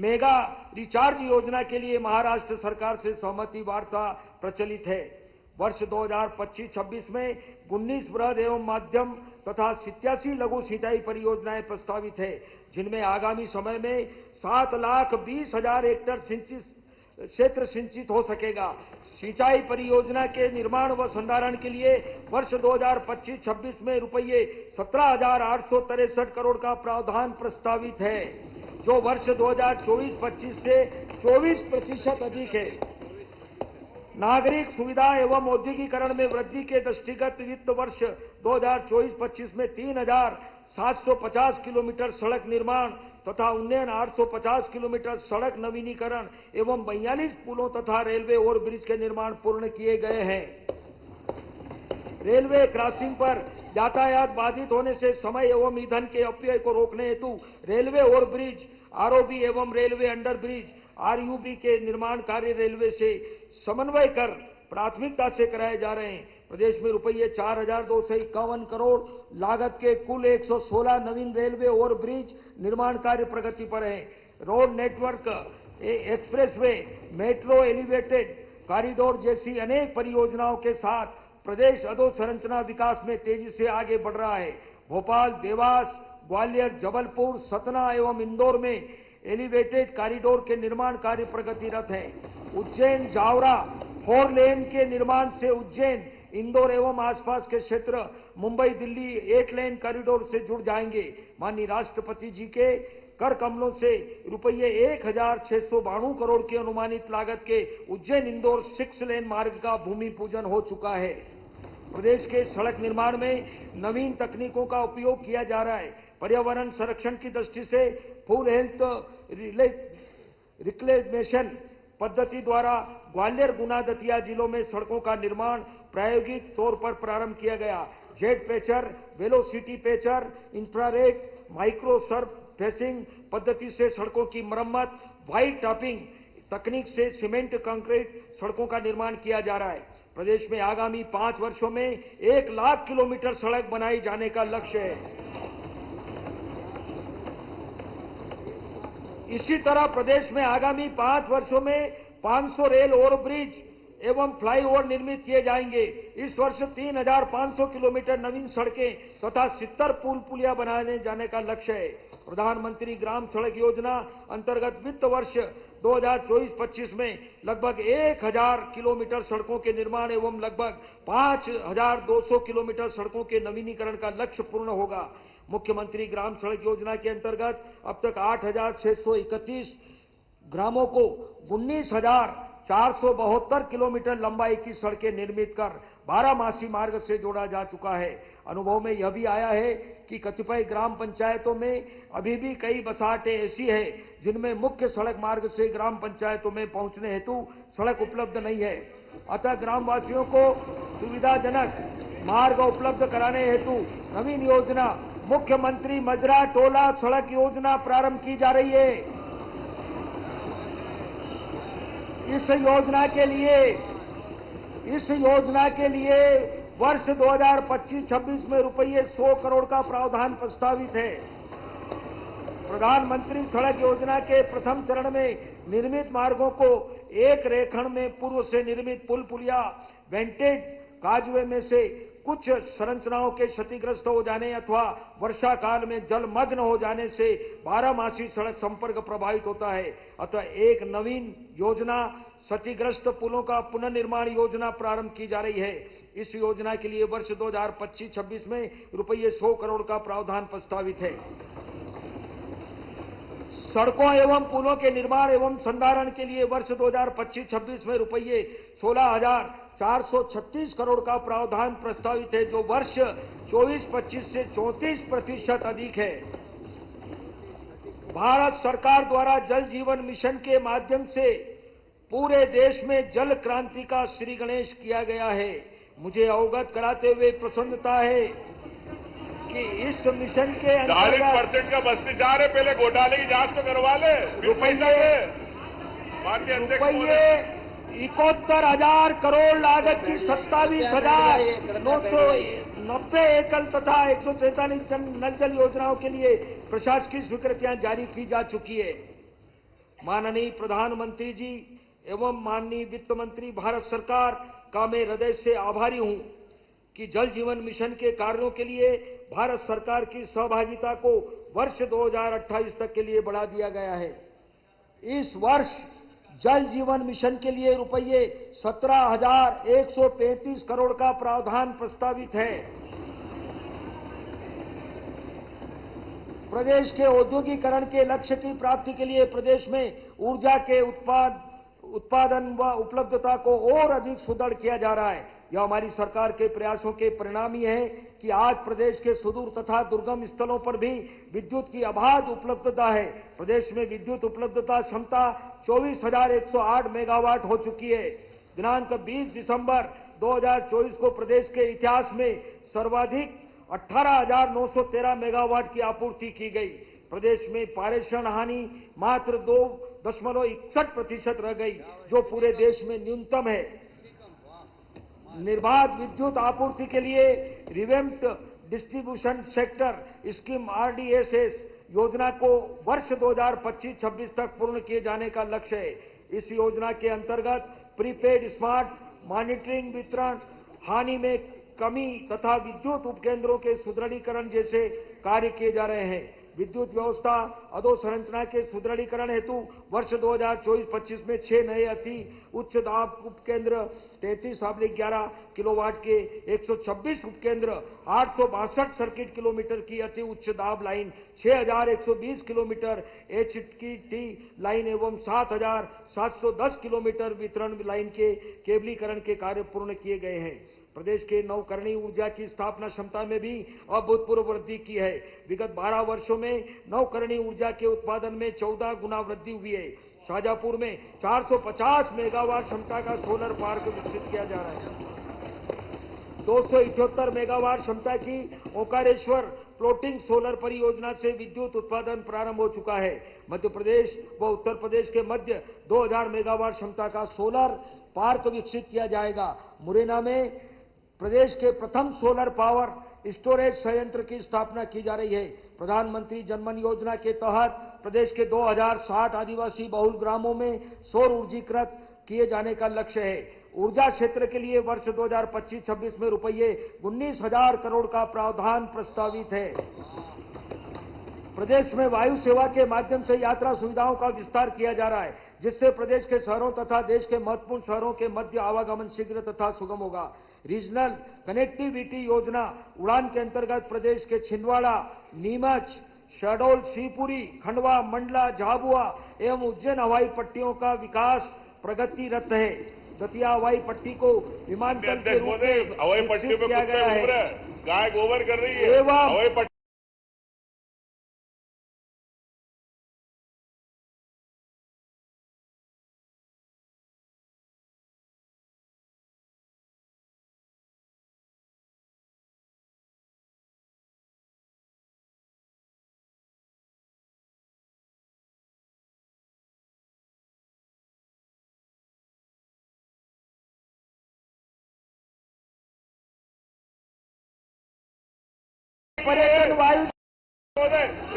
Speaker 2: मेगा रिचार्ज योजना के लिए महाराष्ट्र सरकार से सहमति वार्ता प्रचलित है। वर्ष 2025-26 में 19 बृहद एवं माध्यम तथा 87 लघु सिंचाई परियोजनाएं प्रस्तावित है, जिनमें आगामी समय में 7,20,000 हेक्टेयर क्षेत्र सिंचित हो सकेगा। सिंचाई परियोजना के निर्माण व संधारण के लिए वर्ष 2025-26 में रुपये 17,863 करोड़ का प्रावधान प्रस्तावित है, जो वर्ष 2024-25 से 24% अधिक है। नागरिक सुविधा एवं औद्योगिकरण में वृद्धि के दृष्टिगत वित्त वर्ष 2024-25 में 3,750 किलोमीटर सड़क निर्माण तथा उन्नयन 850 किलोमीटर सड़क नवीनीकरण एवं 42 पुलों तथा रेलवे ओवरब्रिज के निर्माण पूर्ण किए गए हैं। रेलवे क्रॉसिंग पर यातायात बाधित होने से समय एवं ईंधन के अपव्यय को रोकने हेतु रेलवे ओवरब्रिज, आरओबी एवं रेलवे अंडरब्रिज आरयूबी के निर्माण कार्य रेलवे से समन्वय कर प्राथमिकता से कराए जा रहे हैं। प्रदेश में रुपये 4,251 करोड़ लागत के कुल 116 नवीन रेलवे ओवरब्रिज निर्माण कार्य प्रगति पर है। Road network, expressway, metro, elevated corridor जैसी अनेक परियोजनाओं के साथ प्रदेश अधोसंरचना विकास में तेजी से आगे बढ़ रहा है। भोपाल, देवास, ग्वालियर, जबलपुर, सतना एवं इंदौर में एलिवेटेड कॉरिडोर के निर्माण कार्य प्रगतिरत है। उज्जैन जावरा 4 लेन के निर्माण से उज्जैन, इंदौर एवं आसपास के क्षेत्र मुंबई, दिल्ली 8 लेन कॉरिडोर से जुड़ जाएंगे। माननीय राष्ट्रपति जी के कर कमलों से रुपये 1,692 करोड़ की अनुमानित लागत के उज्जैन इंदौर 6 लेन मार्ग का भूमि पूजन हो चुका है। प्रदेश के सड़क निर्माण में नवीन तकनीकों का उपयोग किया जा रहा है। पर्यावरण संरक्षण की दृष्टि से फुल हेल्थ रिक्लेमेशन पद्धति द्वारा ग्वालियर, गुना, दतिया जिलों में सड़कों का निर्माण प्रायोगिक तौर पर प्रारंभ किया गया। Jet पैचर, velocity पैचर, infrared micro Surf facing पद्धति से सड़कों की मरम्मत, व्हाइट टॉपिंग तकनीक से सीमेंट कंक्रीट सड़कों का निर्माण किया जा रहा है। प्रदेश में आगामी 5 वर्षों में 1 लाख किलोमीटर सड़क बनाई जाने का लक्ष्य है। इसी तरह प्रदेश में आगामी 5 वर्षों में 500 रेल ओवरब्रिज एवं फ्लाईओवर निर्मित किए जाएंगे। इस वर्ष 3,500 किलोमीटर नवीन सड़कें तथा 70 पुल पुलिया बनाने जाने का लक्ष्य है। प्रधानमंत्री ग्राम सड़क योजना अंतर्गत वित्त वर्ष 2024-25 में लगभग 1,000 किलोमीटर सड़कों के निर्माण एवं लगभग 5,200 किलोमीटर सड़कों के नवीनीकरण का लक्ष्य पूर्ण होगा। मुख्यमंत्री ग्राम सड़क योजना के अंतर्गत अब तक 8,631 ग्रामों को 19,472 किलोमीटर लंबाई की सड़कें निर्मित कर 12मासी मार्ग से जोड़ा जा चुका है। अनुभव में यह भी आया है कि कतिपय ग्राम पंचायतों में अभी भी कई बसाहटें ऐसी है जिनमें मुख्य सड़क मार्ग से ग्राम पंचायतों में पहुंचने हेतु सड़क उपलब्ध नहीं है। अतः ग्रामवासियों को सुविधाजनक मार्ग उपलब्ध कराने हेतु नवीन योजना मुख्यमंत्री मजरा टोला सड़क योजना प्रारंभ की जा रही है। इस योजना के लिए वर्ष 2025-26 में रुपये 100 करोड़ का प्रावधान प्रस्तावित है। प्रधानमंत्री सड़क योजना के प्रथम चरण में निर्मित मार्गों को एक रेखण में पूर्व से निर्मित पुल पुलिया, वेंटेज काजवे में से कुछ संरचनाओं के क्षतिग्रस्त हो जाने अथवा वर्षा काल में जलमग्न हो जाने से 12मासी सड़क संपर्क प्रभावित होता है। अतः एक नवीन योजना क्षतिग्रस्त पुलों का पुनर्निर्माण योजना प्रारंभ की जा रही है। इस योजना के लिए वर्ष 2025-26 में रुपये 100 करोड़ का प्रावधान प्रस्तावित है। सड़कों एवं पुलों के निर्माण एवं संधारण के लिए वर्ष 2025-26 में रुपये 16,436 करोड़ का प्रावधान प्रस्तावित है, जो वर्ष 24-25 से 34% अधिक है। भारत सरकार द्वारा जल जीवन मिशन के माध्यम से पूरे देश में जल क्रांति का श्री गणेश किया गया है। मुझे अवगत कराते हुए प्रसन्नता है कि इस मिशन के
Speaker 7: 40% का भ्रष्टाचार है, पहले घोटाले की जांच तो करवा ले।
Speaker 2: रुपये 71,000 करोड़ लागत की 27,990 एकल तथा 143 नल जल योजनाओं के लिए प्रशासकीय स्वीकृतियां जारी की जा चुकी है। माननीय प्रधानमंत्री जी एवं माननीय वित्त मंत्री भारत सरकार का मैं हृदय से आभारी हूं कि जल जीवन मिशन के कार्यों के लिए भारत सरकार की सहभागिता को वर्ष 2028 तक के लिए बढ़ा दिया गया है। इस वर्ष जल जीवन मिशन के लिए रुपये 17,135 करोड़ का प्रावधान प्रस्तावित है। प्रदेश के औद्योगिकरण के लक्ष्य की प्राप्ति के लिए प्रदेश में ऊर्जा के उत्पादन व उपलब्धता को और अधिक सुदृढ़ किया जा रहा है। यह हमारी सरकार के प्रयासों के परिणाम ही है कि आज प्रदेश के सुदूर तथा दुर्गम स्थलों पर भी विद्युत की अबाध उपलब्धता है। प्रदेश में विद्युत उपलब्धता क्षमता 24,108 मेगावाट हो चुकी है। दिनांक 20 दिसंबर 2024 को प्रदेश के इतिहास में सर्वाधिक 18,913 मेगावाट की आपूर्ति की गई। प्रदेश में पारेषण हानि मात्र 2.61% रह गई, जो पूरे देश में न्यूनतम है। निर्बाध विद्युत आपूर्ति के लिए revamped distribution sector scheme RDSS योजना को वर्ष 2025-26 तक पूर्ण किए जाने का लक्ष्य है। इस योजना के अंतर्गत प्रीपेड स्मार्ट मॉनिटरिंग, वितरण हानि में कमी तथा विद्युत उपकेंद्रों के सुदृढ़ीकरण जैसे कार्य किए जा रहे हैं। विद्युत व्यवस्था अधोसंरचना के सुदृढ़ीकरण हेतु वर्ष 2024-25 में 6 नए अति उच्च दाब उपकेंद्र, 33/11 किलोवाट के 126 उपकेंद्र, 862 सर्किट किलोमीटर की अति उच्च दाब लाइन, 6,120 किलोमीटर HT लाइन एवं 7,710 किलोमीटर वितरण लाइन के केबलीकरण के कार्य पूर्ण किए गए हैं। प्रदेश के नवकरणीय ऊर्जा की स्थापना क्षमता में भी अभूतपूर्व वृद्धि की है। विगत 12 वर्षों में नवकरणीय ऊर्जा के उत्पादन में 14 गुना वृद्धि हुई है। शाजापुर में 450 मेगावाट क्षमता का सोलर पार्क विकसित किया जा रहा है। 278 मेगावाट क्षमता की ओंकारेश्वर फ्लोटिंग सोलर परियोजना से विद्युत उत्पादन प्रारंभ हो चुका है। मध्य प्रदेश व उत्तर प्रदेश के मध्य 2000 मेगावाट क्षमता का सोलर पार्क विकसित किया जाएगा। मुरैना में प्रदेश के प्रथम सोलर पावर स्टोरेज संयंत्र की स्थापना की जा रही है। प्रधानमंत्री जनमन योजना के तहत प्रदेश के 2060 आदिवासी बहुल ग्रामों में सौर ऊर्जीकृत किए जाने का लक्ष्य है। ऊर्जा क्षेत्र के लिए वर्ष 2025-26 में रुपये 19,000 करोड़ का प्रावधान प्रस्तावित है। प्रदेश में वायु सेवा के माध्यम से यात्रा सुविधाओं का विस्तार किया जा रहा है, जिससे प्रदेश के शहरों तथा देश के महत्वपूर्ण शहरों के मध्य आवागमन शीघ्र तथा सुगम होगा। रीजनल कनेक्टिविटी योजना उड़ान के अंतर्गत प्रदेश के छिंदवाड़ा, नीमच, शहडोल, शिवपुरी, खंडवा, मंडला, झाबुआ एवं उज्जैन हवाई पट्टियों का विकास प्रगतिरत है। दतिया हवाई पट्टी को विमानतल के रूप में
Speaker 7: हवाई पट्टी पे
Speaker 2: किया गया है।
Speaker 7: गाय गोबर कर रही है
Speaker 2: एवं
Speaker 7: हवाई पट्टी
Speaker 2: पर्यटन वायु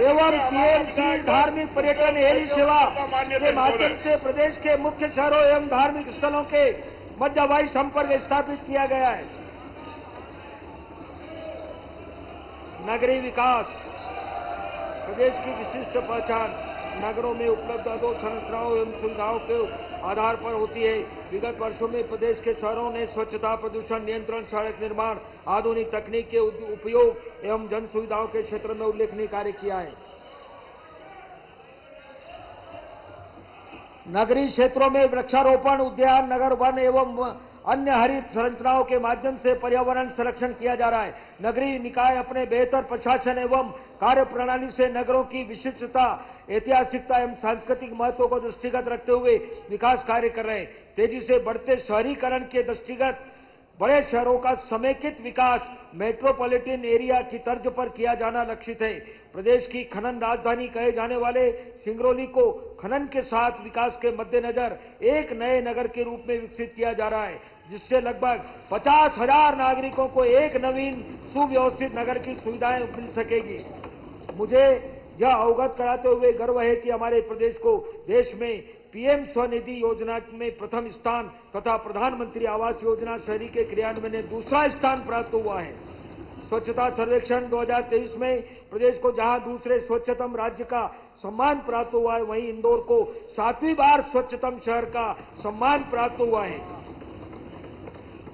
Speaker 2: एवं PMC धार्मिक पर्यटन हेली सेवा के माध्यम से प्रदेश के मुख्य शहरों एवं धार्मिक स्थलों के मध्य हवाई संपर्क स्थापित किया गया है। नगरीय विकास प्रदेश की विशिष्ट पहचान नगरों में उपलब्ध अधोसंरचनाओं एवं सुविधाओं के आधार पर होती है। विगत वर्षों में प्रदेश के शहरों ने स्वच्छता, प्रदूषण नियंत्रण, सड़क निर्माण, आधुनिक तकनीक के उपयोग एवं जन सुविधाओं के क्षेत्र में उल्लेखनीय कार्य किया है। नगरीय क्षेत्रों में वृक्षारोपण, उद्यान, नगर वन एवं अन्य हरित संरचनाओं के माध्यम से पर्यावरण संरक्षण किया जा रहा है। नगरीय निकाय अपने बेहतर प्रशासन एवं कार्य प्रणाली से नगरों की विशिष्टता, ऐतिहासिकता एवं सांस्कृतिक महत्व को दृष्टिगत रखते हुए विकास कार्य कर रहे हैं। तेजी से बढ़ते शहरीकरण के दृष्टिगत बड़े शहरों का समेकित विकास मेट्रोपॉलिटन एरिया की तर्ज पर किया जाना लक्षित है। प्रदेश की खनन राजधानी कहे जाने वाले सिंगरौली को खनन के साथ विकास के मद्देनजर एक नए नगर के रूप में विकसित किया जा रहा है, जिससे लगभग 50,000 नागरिकों को एक नवीन सुव्यवस्थित नगर की सुविधाएं मिल सकेगी। मुझे यह अवगत कराते हुए गर्व है कि हमारे प्रदेश को देश में पीएम स्वनिधि योजना में प्रथम स्थान तथा प्रधानमंत्री आवास योजना शहरी के क्रियान्वयन में दूसरा स्थान प्राप्त हुआ है। स्वच्छता सर्वेक्षण 2023 में प्रदेश को जहां दूसरे स्वच्छतम राज्य का सम्मान प्राप्त हुआ है, वहीं इंदौर को 7वीं बार स्वच्छतम शहर का सम्मान प्राप्त हुआ है।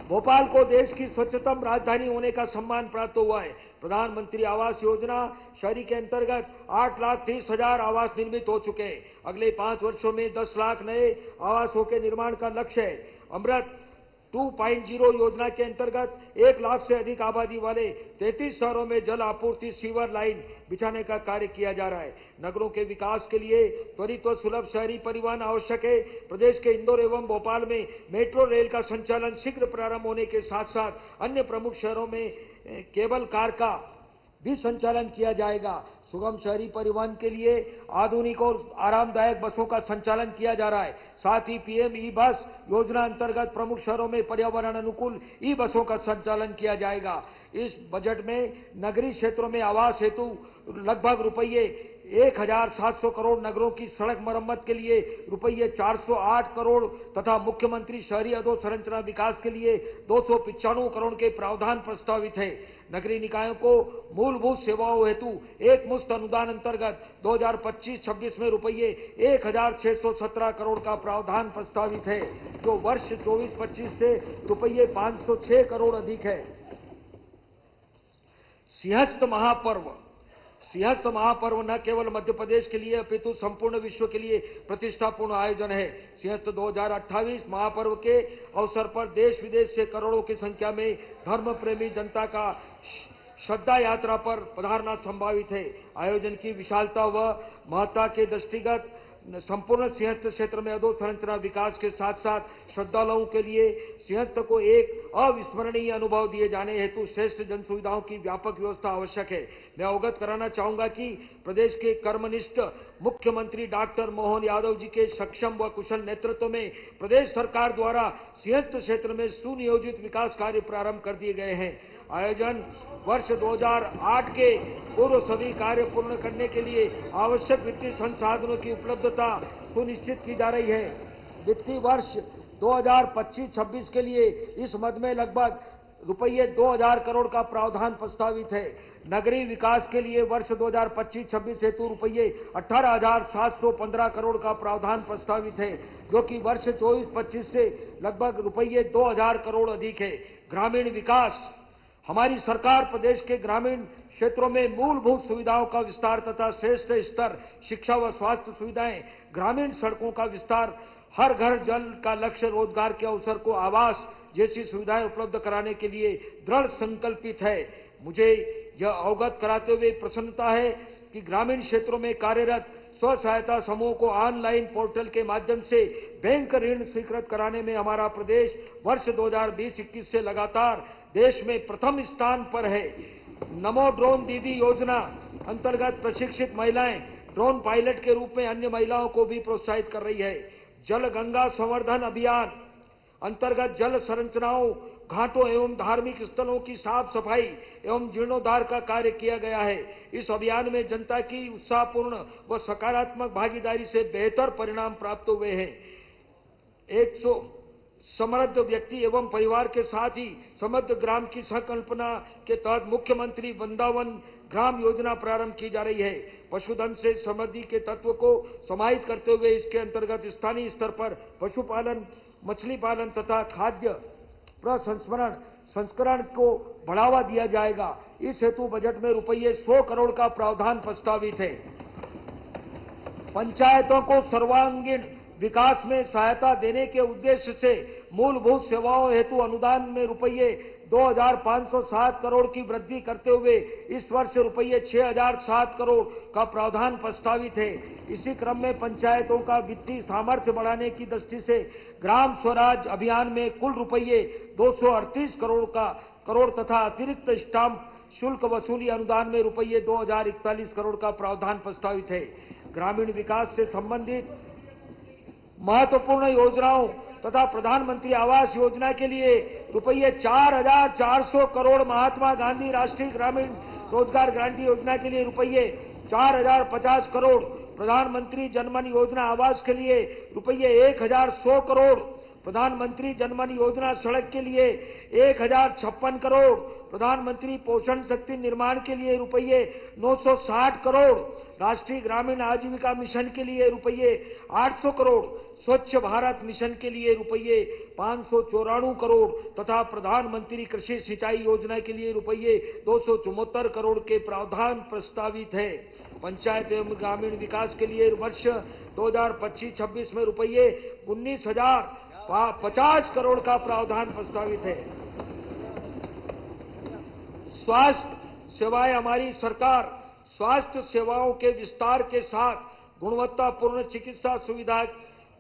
Speaker 2: भोपाल को देश की स्वच्छतम राजधानी होने का सम्मान प्राप्त हुआ है। प्रधानमंत्री आवास योजना शहरी के अंतर्गत 8,30,000 आवास निर्मित हो चुके हैं। अगले 5 वर्षों में 10 लाख नए आवासों के निर्माण का लक्ष्य है। अमृत 2.0 योजना के अंतर्गत 1 लाख से अधिक आबादी वाले 33 शहरों में जल आपूर्ति सीवर लाइन बिछाने का कार्य किया जा रहा है। नगरों के विकास के लिए त्वरित व सुलभ शहरी परिवहन आवश्यक है। प्रदेश के इंदौर एवं भोपाल में मेट्रो रेल का संचालन शीघ्र प्रारंभ होने के साथ साथ अन्य प्रमुख शहरों में केबल कार का भी संचालन किया जाएगा। सुगम शहरी परिवहन के लिए आधुनिक और आरामदायक बसों का संचालन किया जा रहा है। साथ ही पीएम ई बस योजना अंतर्गत प्रमुख शहरों में पर्यावरण अनुकूल ई बसों का संचालन किया जाएगा। इस बजट में नगरीय क्षेत्रों में आवास हेतु लगभग रुपये 1,700 करोड़, नगरों की सड़क मरम्मत के लिए रुपये 408 करोड़ तथा मुख्यमंत्री शहरी अधोसंरचना विकास के लिए 295 करोड़ के प्रावधान प्रस्तावित है। नगरीय निकायों को मूलभूत सेवाओं हेतु एक मुश्त अनुदान अंतर्गत 2025-26 में रुपये 1,617 करोड़ का प्रावधान प्रस्तावित है, जो वर्ष 24-25 से रुपये 506 करोड़ अधिक है। सिंहस्थ महापर्व न केवल मध्य प्रदेश के लिए अपितु संपूर्ण विश्व के लिए प्रतिष्ठापूर्ण आयोजन है। सिंहस्थ 2028 महापर्व के अवसर पर देश विदेश से करोड़ों की संख्या में धर्म प्रेमी जनता का श्रद्धा यात्रा पर पधारना संभावित है। आयोजन की विशालता व महत्ता के दृष्टिगत संपूर्ण सिंहस्थ क्षेत्र में अधोसंरचना विकास के साथ साथ श्रद्धालुओं के लिए सिंहस्थ को एक अविस्मरणीय अनुभव दिए जाने हेतु श्रेष्ठ जन सुविधाओं की व्यापक व्यवस्था आवश्यक है। मैं अवगत कराना चाहूंगा कि प्रदेश के कर्मनिष्ठ मुख्यमंत्री डॉक्टर मोहन यादव जी के सक्षम व कुशल नेतृत्व में प्रदेश सरकार द्वारा सिंहस्थ क्षेत्र में सुनियोजित विकास कार्य प्रारंभ कर दिए गए हैं। आयोजन वर्ष 2008 के पूर्व सभी कार्य पूर्ण करने के लिए आवश्यक वित्तीय संसाधनों की उपलब्धता सुनिश्चित की जा रही है। वित्तीय वर्ष 2025-26 के लिए इस मद में लगभग रुपये 2,000 करोड़ का प्रावधान प्रस्तावित है। नगरीय विकास के लिए वर्ष 2025-26 हेतु रुपये 18,715 करोड़ का प्रावधान प्रस्तावित है, जो कि वर्ष 24-25 से लगभग रुपये 2,000 करोड़ अधिक है। ग्रामीण विकास हमारी सरकार प्रदेश के ग्रामीण क्षेत्रों में मूलभूत सुविधाओं का विस्तार तथा श्रेष्ठ स्तर शिक्षा व स्वास्थ्य सुविधाएं, ग्रामीण सड़कों का विस्तार, हर घर जल का लक्ष्य, रोजगार के अवसर को आवास जैसी सुविधाएं उपलब्ध कराने के लिए दृढ़ संकल्पित है। मुझे यह अवगत कराते हुए प्रसन्नता है कि ग्रामीण क्षेत्रों में कार्यरत स्व सहायता समूह को ऑनलाइन पोर्टल के माध्यम से बैंक ऋण स्वीकृत कराने में हमारा प्रदेश वर्ष 2020-21 से लगातार देश में प्रथम स्थान पर है। नमो ड्रोन दीदी योजना अंतर्गत प्रशिक्षित महिलाएं ड्रोन पायलट के रूप में अन्य महिलाओं को भी प्रोत्साहित कर रही है। जल गंगा संवर्धन अभियान अंतर्गत जल संरचनाओं, घाटों एवं धार्मिक स्थलों की साफ सफाई एवं जीर्णोद्धार का कार्य किया गया है। इस अभियान में जनता की उत्साहपूर्ण व सकारात्मक भागीदारी से बेहतर परिणाम प्राप्त हुए हैं। 100 समृद्ध व्यक्ति एवं परिवार के साथ ही समृद्ध ग्राम की संकल्पना के तहत मुख्यमंत्री वृंदावन ग्राम योजना प्रारंभ की जा रही है। पशुधन से समृद्धि के तत्व को समाहित करते हुए इसके अंतर्गत स्थानीय स्तर पर पशुपालन, मछली पालन तथा खाद्य संस्करण को बढ़ावा दिया जाएगा। इस हेतु बजट में रुपये 100 करोड़ का प्रावधान प्रस्तावित है। पंचायतों को सर्वांगीण विकास में सहायता देने के उद्देश्य से मूलभूत सेवाओं हेतु अनुदान में रुपये 2,507 करोड़ की वृद्धि करते हुए इस वर्ष रुपये 6,007 करोड़ का प्रावधान प्रस्तावित है। इसी क्रम में पंचायतों का वित्तीय सामर्थ्य बढ़ाने की दृष्टि से ग्राम स्वराज अभियान में कुल रुपये 238 करोड़ तथा अतिरिक्त स्टाम्प शुल्क वसूली अनुदान में रुपये 2,041 करोड़ का प्रावधान प्रस्तावित है। ग्रामीण विकास से संबंधित महत्वपूर्ण योजनाओं तथा प्रधानमंत्री आवास योजना के लिए रुपये 4,400 करोड़, महात्मा गांधी राष्ट्रीय ग्रामीण रोजगार गारंटी योजना के लिए रुपये 4050 करोड़, प्रधानमंत्री जनधन योजना आवास के लिए रुपये 1100 करोड़, प्रधानमंत्री जनधन योजना सड़क के लिए 1056 करोड़, प्रधानमंत्री पोषण शक्ति निर्माण के लिए रुपये 960 करोड़, राष्ट्रीय ग्रामीण आजीविका मिशन के लिए रुपये 800 करोड़, स्वच्छ भारत मिशन के लिए रुपये 594 करोड़ तथा प्रधानमंत्री कृषि सिंचाई योजना के लिए रुपये 274 करोड़ के प्रावधान प्रस्तावित है। पंचायत एवं ग्रामीण विकास के लिए वर्ष 2025-26 में रुपये 19,050 करोड़ का प्रावधान प्रस्तावित है। स्वास्थ्य सेवाएं, हमारी सरकार स्वास्थ्य सेवाओं के विस्तार के साथ गुणवत्तापूर्ण चिकित्सा सुविधा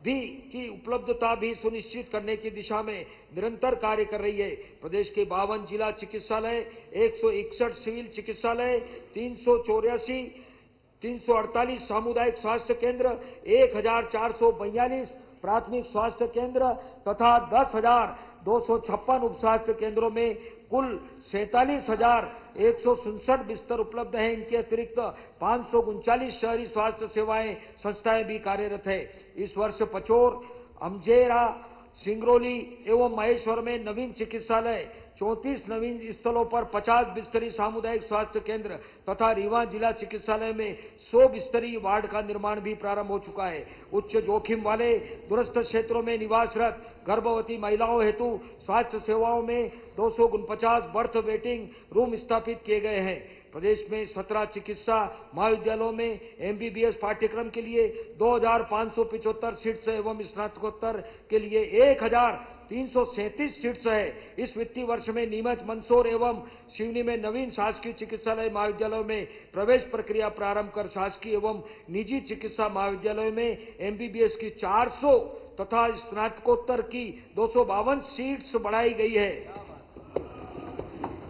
Speaker 2: की उपलब्धता भी सुनिश्चित करने की दिशा में निरंतर कार्य कर रही है। प्रदेश के 52 जिला चिकित्सालय, 161 सिविल चिकित्सालय, 348 सामुदायिक स्वास्थ्य केंद्र, 1442 प्राथमिक स्वास्थ्य केंद्र तथा 10,256 उप स्वास्थ्य केंद्रों में कुल 47,167 बिस्तर उपलब्ध हैं। इनके अतिरिक्त 539 शहरी स्वास्थ्य सेवाएं संस्थाएं भी कार्यरत है। इस वर्ष पचोर, अमजेरा, सिंगरौली एवं महेश्वर में नवीन चिकित्सालय, 34 नवीन स्थलों पर 50 बिस्तरी सामुदायिक स्वास्थ्य केंद्र तथा रीवा जिला चिकित्सालय में 100 बिस्तरी वार्ड का निर्माण भी प्रारंभ हो चुका है। उच्च जोखिम वाले दूरस्थ क्षेत्रों में निवासरत गर्भवती महिलाओं हेतु स्वास्थ्य सेवाओं में 249 बर्थ वेटिंग रूम स्थापित किए गए हैं। प्रदेश में 17 चिकित्सा महाविद्यालयों में एमबीबीएस पाठ्यक्रम के लिए 2,575 सीट्स एवं स्नातकोत्तर के लिए 1,337 सीट्स है। इस वित्तीय वर्ष में नीमच, मंदसौर एवं सिवनी में नवीन शासकीय चिकित्सालय महाविद्यालयों में प्रवेश प्रक्रिया प्रारंभ कर शासकीय एवं निजी चिकित्सा महाविद्यालयों में एमबीबीएस की 400 तथा स्नातकोत्तर की 252 सीट्स बढ़ाई गई है।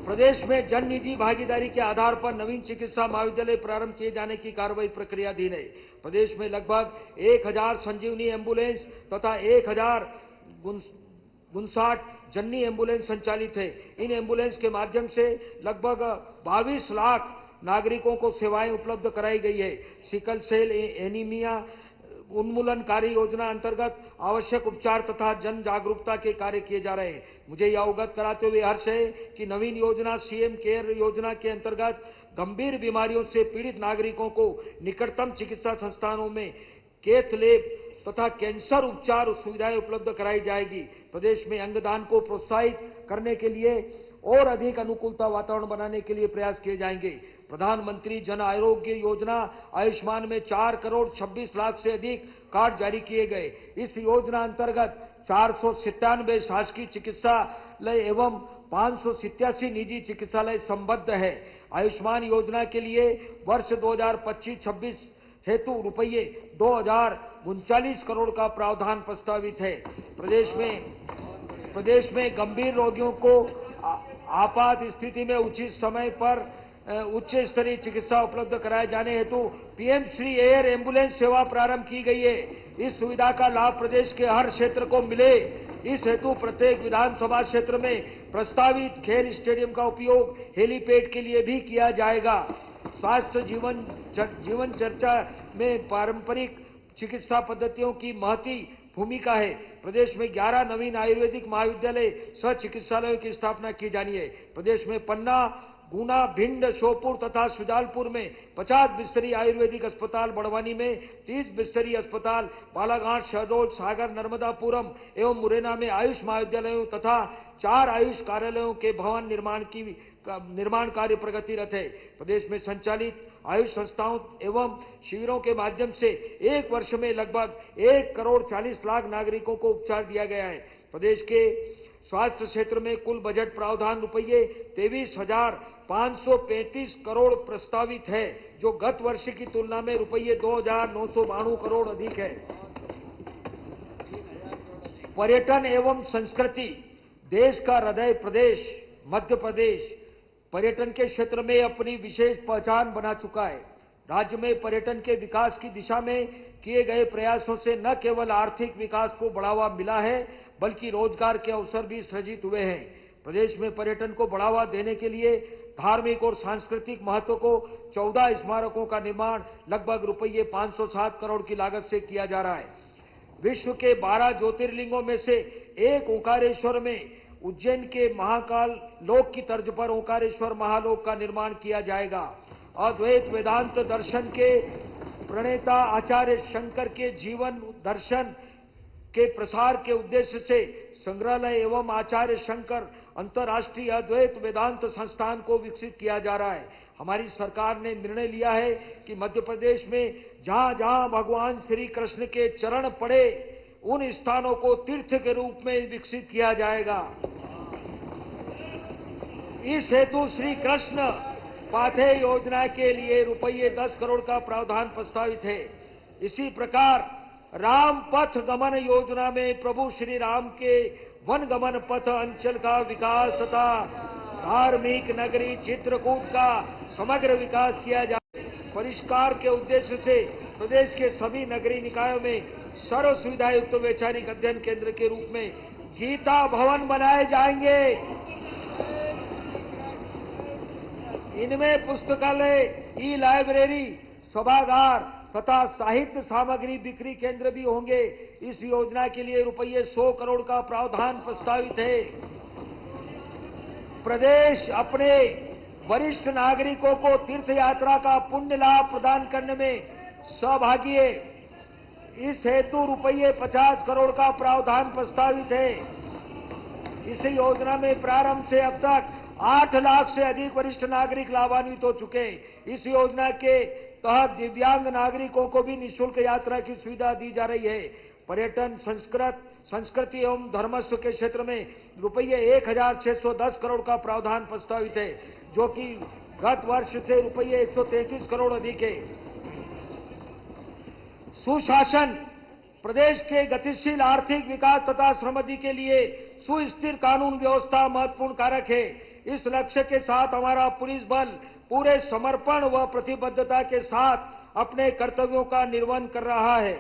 Speaker 2: प्रदेश में जन निजी भागीदारी के आधार पर नवीन चिकित्सा महाविद्यालय प्रारंभ किए जाने की कार्रवाई प्रक्रियाधीन है। प्रदेश में लगभग 1,000 संजीवनी एम्बुलेंस तथा 1,059 जननी एम्बुलेंस संचालित है। इन एम्बुलेंस के माध्यम से लगभग 22 लाख नागरिकों को सेवाएं उपलब्ध कराई गई है। सिकल सेल एनीमिया उन्मूलनकारी योजना अंतर्गत आवश्यक उपचार तथा जन जागरूकता के कार्य किए जा रहे हैं। मुझे यह अवगत कराते हुए हर्ष है कि नवीन योजना सीएम केयर योजना के अंतर्गत गंभीर बीमारियों से पीड़ित नागरिकों को निकटतम चिकित्सा संस्थानों में कैथ लैब तथा कैंसर उपचार सुविधाएं उपलब्ध कराई जाएगी। प्रदेश में अंगदान को प्रोत्साहित करने के लिए और अधिक अनुकूलता वातावरण बनाने के लिए प्रयास किए जाएंगे। प्रधानमंत्री जन आरोग्य योजना आयुष्मान में 4 करोड़ 26 लाख से अधिक कार्ड जारी किए गए। इस योजना अंतर्गत 497 शासकीय चिकित्सालय एवं 587 निजी चिकित्सालय संबद्ध है। आयुष्मान योजना के लिए वर्ष 2025-26 हेतु रुपये 2,039 करोड़ का प्रावधान प्रस्तावित है। प्रदेश में गंभीर रोगियों को आपात स्थिति में उचित समय पर उच्च स्तरीय चिकित्सा उपलब्ध कराए जाने हेतु पीएम श्री एयर एम्बुलेंस सेवा प्रारंभ की गई है। इस सुविधा का लाभ प्रदेश के हर क्षेत्र को मिले, इस हेतु प्रत्येक विधानसभा क्षेत्र में प्रस्तावित खेल स्टेडियम का उपयोग हेलीपैड के लिए भी किया जाएगा। स्वास्थ्य जीवन चर्चा में पारंपरिक चिकित्सा पद्धतियों की महती भूमिका है। प्रदेश में 11 नवीन आयुर्वेदिक महाविद्यालय सह चिकित्सालयों की स्थापना की जानी है। प्रदेश में पन्ना, गुना, भिंड, श्योपुर तथा सुजालपुर में 50 बिस्तरी आयुर्वेदिक अस्पताल, बड़वानी में 30 बिस्तरी अस्पताल, बालाघाट, शहडोल, सागर, नर्मदापुरम एवं मुरैना में आयुष महाविद्यालयों तथा 4 आयुष कार्यालयों के भवन निर्माण कार्य प्रगतिरत है। प्रदेश में संचालित आयुष संस्थाओं एवं शिविरों के माध्यम से एक वर्ष में लगभग 1 करोड़ 40 लाख नागरिकों को उपचार दिया गया है। प्रदेश के स्वास्थ्य क्षेत्र में कुल बजट प्रावधान रुपये 23,535 करोड़ प्रस्तावित है, जो गत वर्ष की तुलना में रुपये 2,992 करोड़ अधिक है। पर्यटन एवं संस्कृति, देश का हृदय प्रदेश मध्य प्रदेश पर्यटन के क्षेत्र में अपनी विशेष पहचान बना चुका है। राज्य में पर्यटन के विकास की दिशा में किए गए प्रयासों से न केवल आर्थिक विकास को बढ़ावा मिला है, बल्कि रोजगार के अवसर भी सृजित हुए हैं। प्रदेश में पर्यटन को बढ़ावा देने के लिए धार्मिक और सांस्कृतिक महत्व को 14 स्मारकों का निर्माण लगभग रुपये 507 करोड़ की लागत से किया जा रहा है। विश्व के 12 ज्योतिर्लिंगों में से एक ओंकारेश्वर में उज्जैन के महाकाल लोक की तर्ज पर ओंकारेश्वर महालोक का निर्माण किया जाएगा। अद्वैत वेदांत दर्शन के प्रणेता आचार्य शंकर के जीवन दर्शन के प्रसार के उद्देश्य से संग्रहालय एवं आचार्य शंकर अंतर्राष्ट्रीय अद्वैत वेदांत संस्थान को विकसित किया जा रहा है। हमारी सरकार ने निर्णय लिया है कि मध्य प्रदेश में जहां जहां भगवान श्री कृष्ण के चरण पड़े उन स्थानों को तीर्थ के रूप में विकसित किया जाएगा। इस हेतु श्री कृष्ण पाथे योजना के लिए रुपये 10 करोड़ का प्रावधान प्रस्तावित है। इसी प्रकार राम पथ गमन योजना में प्रभु श्री राम के वन गमन पथ अंचल का विकास तथा धार्मिक नगरी चित्रकूट का समग्र विकास किया जाए। परिष्कार के उद्देश्य से प्रदेश के सभी नगरीय निकायों में सर्व सुविधा युक्त वैचारिक अध्ययन केंद्र के रूप में गीता भवन बनाए जाएंगे। इनमें पुस्तकालय, ई लाइब्रेरी, सभागार तथा साहित्य सामग्री बिक्री केंद्र भी होंगे। इस योजना के लिए रुपये 100 करोड़ का प्रावधान प्रस्तावित है। प्रदेश अपने वरिष्ठ नागरिकों को तीर्थ यात्रा का पुण्य लाभ प्रदान करने में सहभागी है। इस हेतु रुपये 50 करोड़ का प्रावधान प्रस्तावित है। इस योजना में प्रारंभ से अब तक 8 लाख से अधिक वरिष्ठ नागरिक लाभान्वित हो चुके हैं। इस योजना के तहत दिव्यांग नागरिकों को भी निःशुल्क यात्रा की सुविधा दी जा रही है। पर्यटन, संस्कृति एवं धर्मस्व के क्षेत्र में रुपये 1610 करोड़ का प्रावधान प्रस्तावित है, जो कि गत वर्ष से रुपये 133 करोड़ अधिक है। सुशासन, प्रदेश के गतिशील आर्थिक विकास तथा समृद्धि के लिए सुस्थिर कानून व्यवस्था महत्वपूर्ण कारक है। इस लक्ष्य के साथ हमारा पुलिस बल पूरे समर्पण व प्रतिबद्धता के साथ अपने कर्तव्यों का निर्वहन कर रहा है।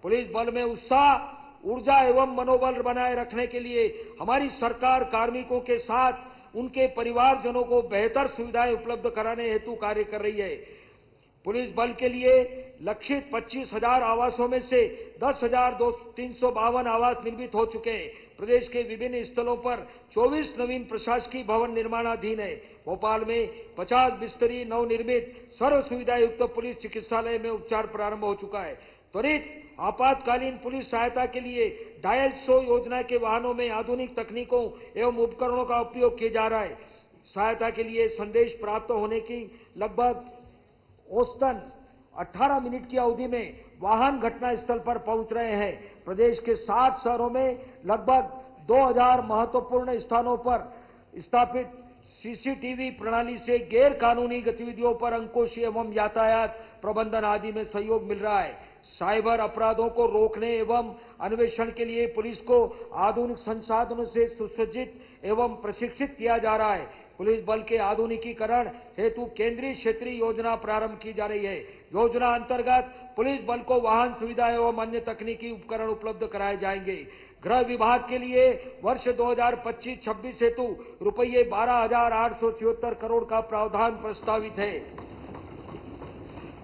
Speaker 2: पुलिस बल में उत्साह, ऊर्जा एवं मनोबल बनाए रखने के लिए हमारी सरकार कार्मिकों के साथ उनके परिवारजनों को बेहतर सुविधाएं उपलब्ध कराने हेतु कार्य कर रही है। पुलिस बल के लिए लक्षित 25,000 आवासों में से 10,352 आवास निर्मित हो चुके हैं। प्रदेश के विभिन्न स्थलों पर 24 नवीन प्रशासकीय भवन निर्माणाधीन है। भोपाल में 50 बिस्तरी नवनिर्मित सर्व सुविधा युक्त पुलिस चिकित्सालय में उपचार प्रारंभ हो चुका है। त्वरित आपातकालीन पुलिस सहायता के लिए डायल 100 योजना के वाहनों में आधुनिक तकनीकों एवं उपकरणों का उपयोग किया जा रहा है। सहायता के लिए संदेश प्राप्त होने की लगभग औसतन 18 मिनट की अवधि में वाहन घटना स्थल पर पहुंच रहे हैं। प्रदेश के 60 शहरों में लगभग 2000 महत्वपूर्ण स्थानों पर स्थापित सीसीटीवी प्रणाली से गैर कानूनी गतिविधियों पर अंकुश एवं यातायात प्रबंधन आदि में सहयोग मिल रहा है। साइबर अपराधों को रोकने एवं अन्वेषण के लिए पुलिस को आधुनिक संसाधनों से सुसज्जित एवं प्रशिक्षित किया जा रहा है। पुलिस बल के आधुनिकीकरण हेतु केंद्रीय क्षेत्रीय योजना प्रारंभ की जा रही है। योजना अंतर्गत पुलिस बल को वाहन सुविधा एवं अन्य तकनीकी उपकरण उपलब्ध कराए जाएंगे। गृह विभाग के लिए वर्ष 2025-26 हेतु रुपये 12,876 करोड़ का प्रावधान प्रस्तावित है,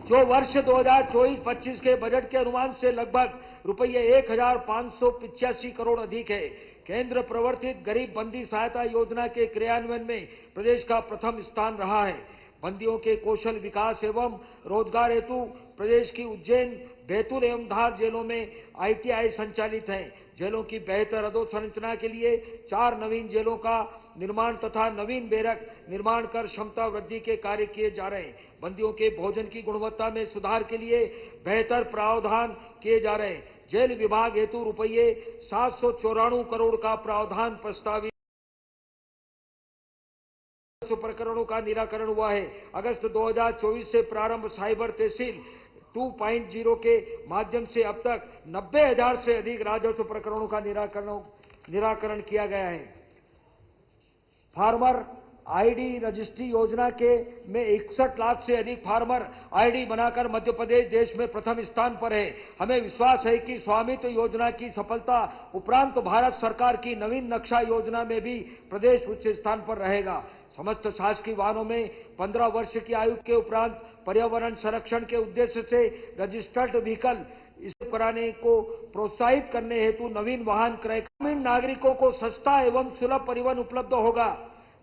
Speaker 2: जो वर्ष 2024-25 के बजट के अनुमान से लगभग रुपये 1,585 करोड़ अधिक है। केंद्र प्रवर्तित गरीब बंदी सहायता योजना के क्रियान्वयन में प्रदेश का प्रथम स्थान रहा है। बंदियों के कौशल विकास एवं रोजगार हेतु प्रदेश की उज्जैन, बैतूल एवं धार जेलों में ITI संचालित हैं। जेलों की बेहतर अधोसंरचना के लिए 4 नवीन जेलों का निर्माण तथा नवीन बैरक निर्माण कर क्षमता वृद्धि के कार्य किए जा रहे हैं। बंदियों के भोजन की गुणवत्ता में सुधार के लिए बेहतर प्रावधान किए जा रहे हैं। जेल विभाग हेतु रुपये 794 करोड़ का प्रावधान प्रस्तावित प्रकरणों का निराकरण हुआ है। अगस्त 2024 से प्रारंभ साइबर तहसील 2.0 के माध्यम से अब तक 90,000 से अधिक राजस्व प्रकरणों का निराकरण किया गया है। फार्मर आईडी रजिस्ट्री योजना में 61 लाख से अधिक फार्मर आईडी बनाकर मध्य प्रदेश देश में प्रथम स्थान पर है। हमें विश्वास है कि स्वामित्व योजना की सफलता उपरांत भारत सरकार की नवीन नक्शा योजना में भी प्रदेश उच्च स्थान पर रहेगा। समस्त शासकीय वाहनों में 15 वर्ष की आयु के उपरांत पर्यावरण संरक्षण के उद्देश्य से रजिस्टर्ड व्हीकल इसे कराने को प्रोत्साहित करने हेतु नवीन वाहन क्रय ग्रामीण नागरिकों को सस्ता एवं सुलभ परिवहन उपलब्ध होगा।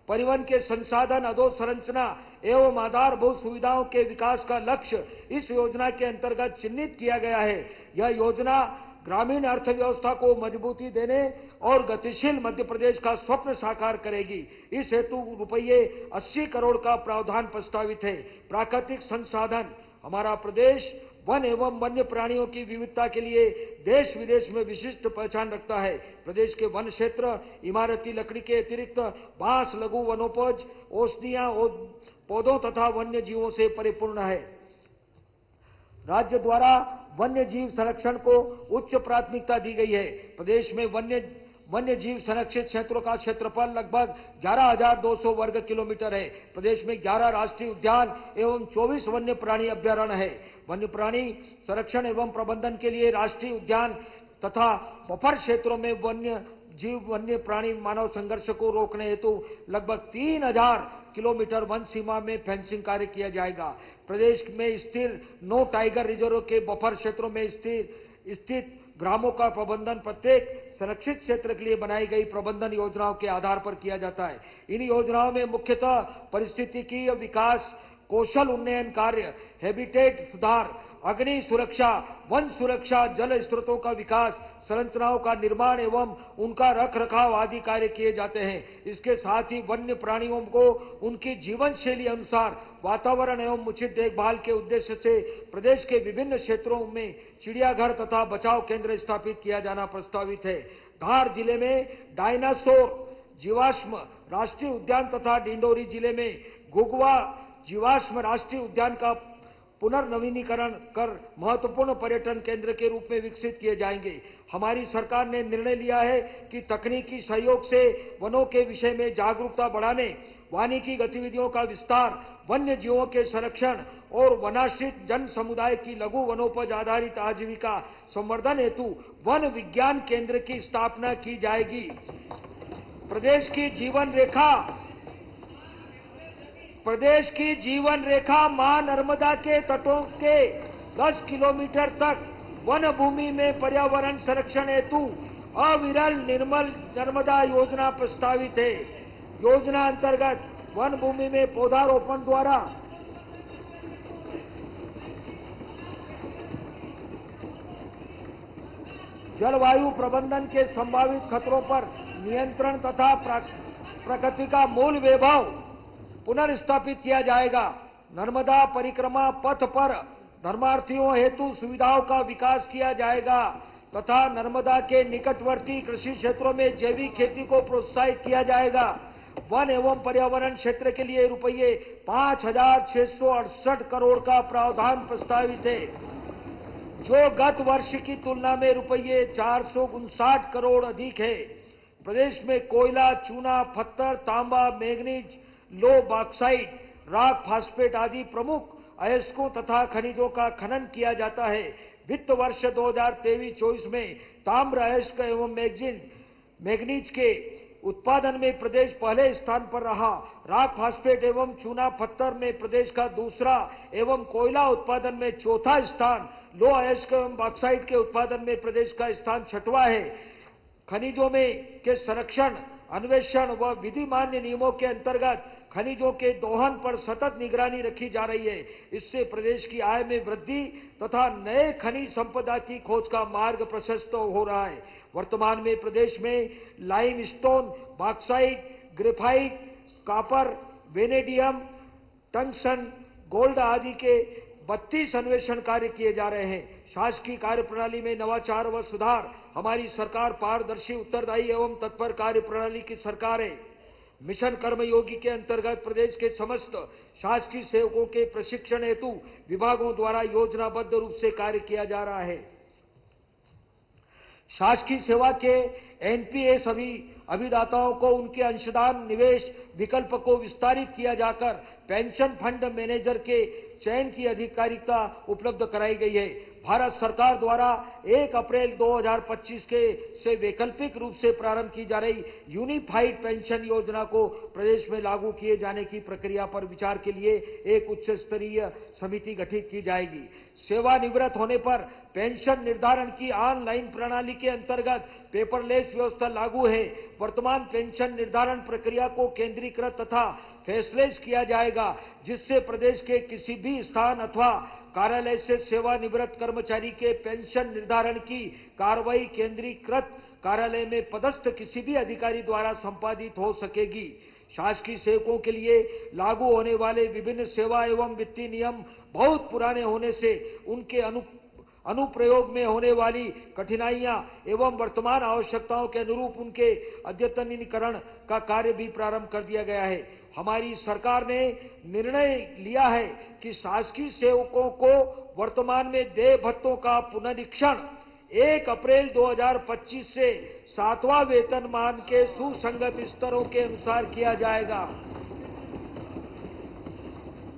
Speaker 2: परिवहन के संसाधन अधोसंरचना एवं आधारभूत सुविधाओं के विकास का लक्ष्य इस योजना के अंतर्गत चिन्हित किया गया है। यह योजना ग्रामीण अर्थव्यवस्था को मजबूती देने और गतिशील मध्य प्रदेश का स्वप्न साकार करेगी। इस हेतु रुपये 80 करोड़ का प्रावधान प्रस्तावित है। प्राकृतिक संसाधन हमारा प्रदेश वन एवं वन्य प्राणियों की विविधता के लिए देश विदेश में विशिष्ट पहचान रखता है। प्रदेश के वन क्षेत्र इमारती लकड़ी के अतिरिक्त बांस, लघु वनोपज, औषधियां, पौधों तथा वन्य जीवों से परिपूर्ण है। राज्य द्वारा वन्य जीव संरक्षण को उच्च प्राथमिकता दी गई है। प्रदेश में वन्य जीव संरक्षित क्षेत्रों का क्षेत्रफल लगभग 11,200 वर्ग किलोमीटर है। प्रदेश में 11 राष्ट्रीय उद्यान एवं 24 वन्य प्राणी अभ्यारण्य है। वन्य प्राणी संरक्षण एवं प्रबंधन के लिए राष्ट्रीय उद्यान तथा बफर क्षेत्रों में वन्य प्राणी मानव संघर्ष को रोकने हेतु लगभग 3,000 किलोमीटर वन सीमा में फेंसिंग कार्य किया जाएगा। प्रदेश में स्थिर 9 टाइगर रिजर्व के बफर क्षेत्रों में स्थित ग्रामों का प्रबंधन प्रत्येक संरक्षित क्षेत्र के लिए बनाई गई प्रबंधन योजनाओं के आधार पर किया जाता है। इन योजनाओं में मुख्यतः पारिस्थितिकीय विकास, कौशल उन्नयन कार्य, हैबिटेट सुधार, अग्नि सुरक्षा, वन सुरक्षा, जल स्रोतों का विकास, संरचनाओं का निर्माण एवं उनका रखरखाव आदि कार्य किए जाते हैं। इसके साथ ही वन्य प्राणियों को उनकी जीवन शैली अनुसार वातावरण एवं उचित देखभाल के उद्देश्य से प्रदेश के विभिन्न क्षेत्रों में चिड़ियाघर तथा बचाव केंद्र स्थापित किया जाना प्रस्तावित है। धार जिले में डायनासोर जीवाश्म राष्ट्रीय उद्यान तथा डिंडोरी जिले में घुघुआ जीवाश्म राष्ट्रीय उद्यान का पुनर्नवीनीकरण कर महत्वपूर्ण पर्यटन केंद्र के रूप में विकसित किए जाएंगे। हमारी सरकार ने निर्णय लिया है कि तकनीकी सहयोग से वनों के विषय में जागरूकता बढ़ाने, वानिकी गतिविधियों का विस्तार, वन्य जीवों के संरक्षण और वनाश्रित जन समुदाय की लघु वनोपज आधारित आजीविका संवर्धन हेतु वन विज्ञान केंद्र की स्थापना की जाएगी। प्रदेश की जीवन रेखा मां नर्मदा के तटों के 10 किलोमीटर तक वन भूमि में पर्यावरण संरक्षण हेतु अविरल निर्मल नर्मदा योजना प्रस्तावित है। योजना अंतर्गत वन भूमि में पौधारोपण द्वारा जलवायु प्रबंधन के संभावित खतरों पर नियंत्रण तथा प्रकृति का मूल वैभव पुनर्स्थापित किया जाएगा। नर्मदा परिक्रमा पथ पर धर्मार्थियों हेतु सुविधाओं का विकास किया जाएगा तथा नर्मदा के निकटवर्ती कृषि क्षेत्रों में जैविक खेती को प्रोत्साहित किया जाएगा। वन एवं पर्यावरण क्षेत्र के लिए रुपये 5,668 करोड़ का प्रावधान प्रस्तावित है, जो गत वर्ष की तुलना में रुपये 459 करोड़ अधिक है। प्रदेश में कोयला, चूना, पत्थर, तांबा, मैंगनीज, लो बॉक्साइट, राक, फास्फेट आदि प्रमुख अयस्कों तथा खनिजों का खनन किया जाता है। वित्त वर्ष 2023-24 में ताम्र, अयस्क एवं मैंगनीज के उत्पादन में प्रदेश पहले स्थान पर रहा। राक, फास्फेट एवं चूना पत्थर में प्रदेश का दूसरा एवं कोयला उत्पादन में चौथा स्थान, लो अयस्क एवं बॉक्साइट के उत्पादन में प्रदेश का स्थान 6वां है। खनिजों में के संरक्षण, अन्वेषण व विधिमान्य नियमों के अंतर्गत खनिजों के दोहन पर सतत निगरानी रखी जा रही है। इससे प्रदेश की आय में वृद्धि तथा नए खनिज संपदा की खोज का मार्ग प्रशस्त हो रहा है। वर्तमान में प्रदेश में limestone, bauxite, graphite, copper, vanadium, tungsten, gold आदि के 32 अन्वेषण कार्य किए जा रहे हैं। शासकीय कार्यप्रणाली में नवाचार व सुधार हमारी सरकार पारदर्शी, उत्तरदायी एवं तत्पर कार्यप्रणाली की सरकार है। मिशन कर्मयोगी के अंतर्गत प्रदेश के समस्त शासकीय सेवकों के प्रशिक्षण हेतु विभागों द्वारा योजनाबद्ध रूप से कार्य किया जा रहा है। शासकीय सेवा के एनपीएस अभिदाताओं को उनके अंशदान निवेश विकल्प को विस्तारित किया जाकर पेंशन फंड मैनेजर के चयन की अधिकारिता उपलब्ध कराई गई है। भारत सरकार द्वारा 1 अप्रैल 2025 से वैकल्पिक रूप से प्रारंभ की जा रही यूनिफाइड पेंशन योजना को प्रदेश में लागू किए जाने की प्रक्रिया पर विचार के लिए एक उच्च स्तरीय समिति गठित की जाएगी। सेवानिवृत्त होने पर पेंशन निर्धारण की ऑनलाइन प्रणाली के अंतर्गत पेपरलेस व्यवस्था लागू है। वर्तमान पेंशन निर्धारण प्रक्रिया को केंद्रीकृत तथा फैसलेस किया जाएगा, जिससे प्रदेश के किसी भी स्थान अथवा कार्यालय से सेवानिवृत्त कर्मचारी के पेंशन निर्धारण की कार्रवाई केंद्रीकृत कार्यालय में पदस्थ किसी भी अधिकारी द्वारा संपादित हो सकेगी। शासकीय सेवकों के लिए लागू होने वाले विभिन्न सेवा एवं वित्तीय नियम बहुत पुराने होने से उनके अनुप्रयोग में होने वाली कठिनाइयां एवं वर्तमान आवश्यकताओं के अनुरूप उनके अद्यतनीकरण का कार्य भी प्रारंभ कर दिया गया है। हमारी सरकार ने निर्णय लिया है कि शासकीय सेवकों को वर्तमान में देय भत्तों का पुनरीक्षण 1 अप्रैल 2025 से 7वां वेतनमान के सुसंगत स्तरों के अनुसार किया जाएगा।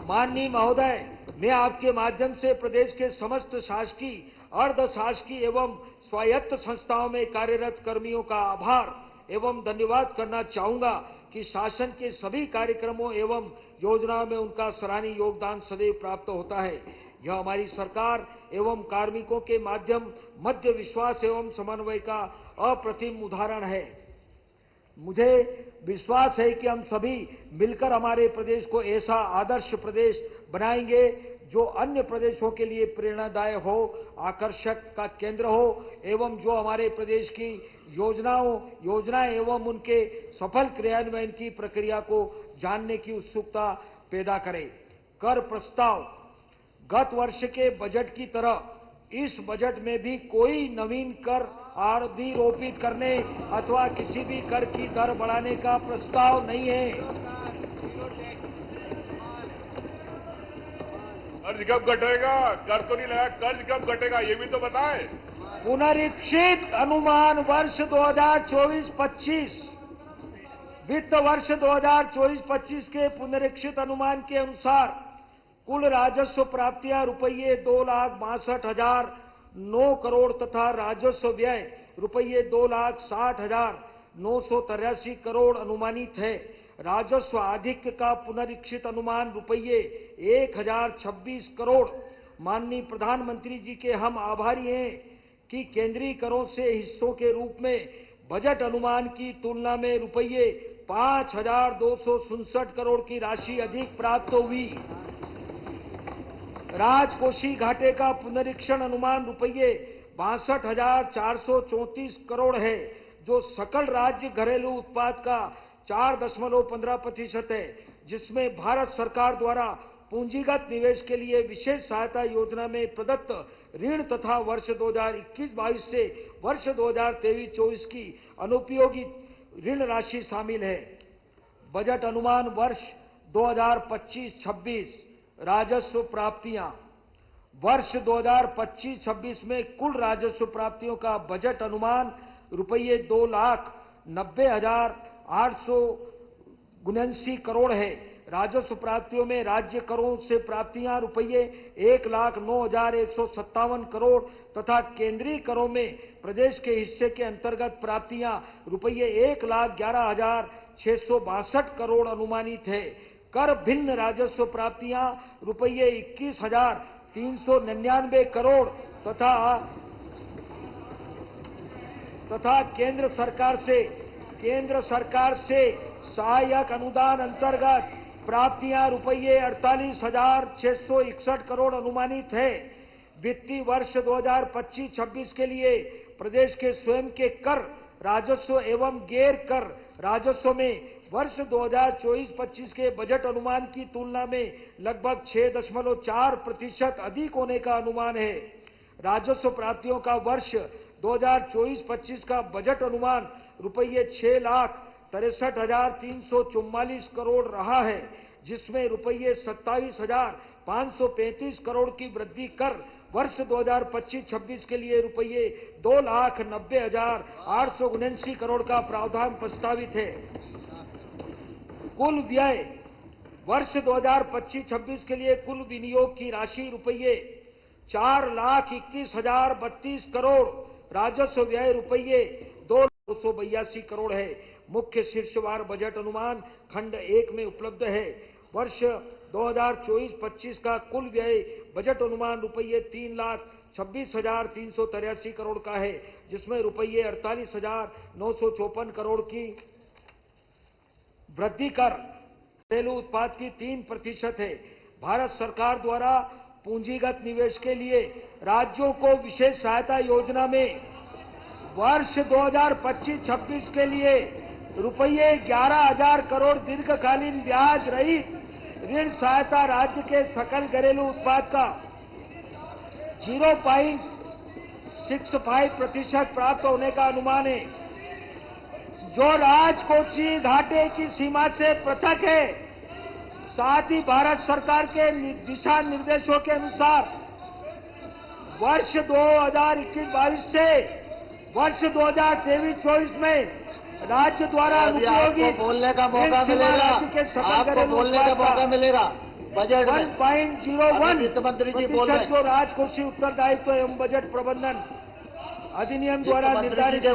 Speaker 2: माननीय महोदय, मैं आपके माध्यम से प्रदेश के समस्त शासकीय, अर्ध शासकीय एवं स्वायत्त संस्थाओं में कार्यरत कर्मियों का आभार एवं धन्यवाद करना चाहूंगा कि शासन के सभी कार्यक्रमों एवं योजनाओं में उनका सराहनीय योगदान सदैव प्राप्त होता है। यह हमारी सरकार एवं कार्मिकों के मध्य विश्वास एवं समन्वय का अप्रतिम उदाहरण है। मुझे विश्वास है कि हम सभी मिलकर हमारे प्रदेश को ऐसा आदर्श प्रदेश बनाएंगे जो अन्य प्रदेशों के लिए प्रेरणादायक हो, आकर्षक का केंद्र हो एवं जो हमारे प्रदेश की योजनाएं एवं उनके सफल क्रियान्वयन की प्रक्रिया को जानने की उत्सुकता पैदा करे। कर प्रस्ताव गत वर्ष के बजट की तरह इस बजट में भी कोई नवीन कर अधिरोपित करने अथवा किसी भी कर की दर बढ़ाने का प्रस्ताव नहीं है।
Speaker 7: कर्ज कब घटेगा? कर तो नहीं लगा, कर्ज कब घटेगा ये भी तो बताएं।
Speaker 2: पुनरीक्षित अनुमान वर्ष 2024-25 वित्त वर्ष 2024-25 के पुनरीक्षित अनुमान के अनुसार कुल राजस्व प्राप्तियां रुपये 2,62,009 करोड़ तथा राजस्व व्यय रुपये 2,60,983 करोड़ अनुमानित है। राजस्व आधिक्य का पुनरीक्षित अनुमान रुपये 1,026 करोड़। माननीय प्रधानमंत्री जी के हम आभारी हैं कि केंद्रीय करों से हिस्सों के रूप में बजट अनुमान की तुलना में रुपये 5,267 करोड़ की राशि अधिक प्राप्त हुई। राजकोषीय घाटे का पुनरीक्षण अनुमान रुपये 62,434 करोड़ है, जो सकल राज्य घरेलू उत्पाद का 4.15% है, जिसमें भारत सरकार द्वारा पूंजीगत निवेश के लिए विशेष सहायता योजना में प्रदत्त ऋण तथा वर्ष 2021-22 से वर्ष 2023-24 की अनुपयोगी ऋण राशि शामिल है। बजट अनुमान वर्ष 2025-26 राजस्व प्राप्तियां वर्ष 2025-26 में कुल राजस्व प्राप्तियों का बजट अनुमान रुपये 2,90,879 करोड़ है। राजस्व प्राप्तियों में राज्य करों से प्राप्तियां रुपये 1,09,157 करोड़ तथा केंद्रीय करों में प्रदेश के हिस्से के अंतर्गत प्राप्तियां रुपये 1,11,662 करोड़ अनुमानित है। कर भिन्न राजस्व प्राप्तियां रुपये 21,399 करोड़ तथा केंद्र सरकार से सहायक अनुदान अंतर्गत प्राप्तियां रुपये 48,661 करोड़ अनुमानित है। वित्तीय वर्ष 2025-26 के लिए प्रदेश के स्वयं के कर राजस्व एवं गैर कर राजस्व में वर्ष 2024-25 के बजट अनुमान की तुलना में लगभग 6.4% अधिक होने का अनुमान है। राजस्व प्राप्तियों का वर्ष 2024-25 का बजट अनुमान रुपये 6,63,344 करोड़ रहा है, जिसमें रुपये 27,535 करोड़ की वृद्धि कर वर्ष 2025-26 के लिए रुपये 2,90,879 करोड़ का प्रावधान प्रस्तावित है। कुल व्यय वर्ष 2025-26 के लिए कुल विनियोग की राशि रुपये 4,21,032 करोड़ राजस्व व्यय रुपये 2,282 करोड़ है। मुख्य शीर्षवार बजट अनुमान खंड 1 में उपलब्ध है। वर्ष 2024-25 का कुल व्यय बजट अनुमान रुपये 3,26,383 करोड़ का है, जिसमें रुपये 48,954 करोड़ की वृद्धि कर घरेलू उत्पाद की 3% है। भारत सरकार द्वारा पूंजीगत निवेश के लिए राज्यों को विशेष सहायता योजना में वर्ष 2025-26 के लिए रुपये 11,000 करोड़ दीर्घकालीन ब्याज रहित ऋण सहायता राज्य के सकल घरेलू उत्पाद का 0.65% प्राप्त होने का अनुमान है, जो राजकोषीय घाटे की सीमा से पृथक है। साथ ही भारत सरकार के दिशा निर्देशों के अनुसार वर्ष 2021-22 से वर्ष 2023-24 में राज्य द्वारा
Speaker 4: आपको बोलने का मौका मिलेगा, आपको बोलने का मौका मिलेगा। बजट में
Speaker 2: 1.01
Speaker 4: वित्त मंत्री जी बोल रहे हैं।
Speaker 2: जो राजकोषीय उत्तरदायित्व एवं बजट प्रबंधन अधिनियम द्वारा निर्धारित
Speaker 4: के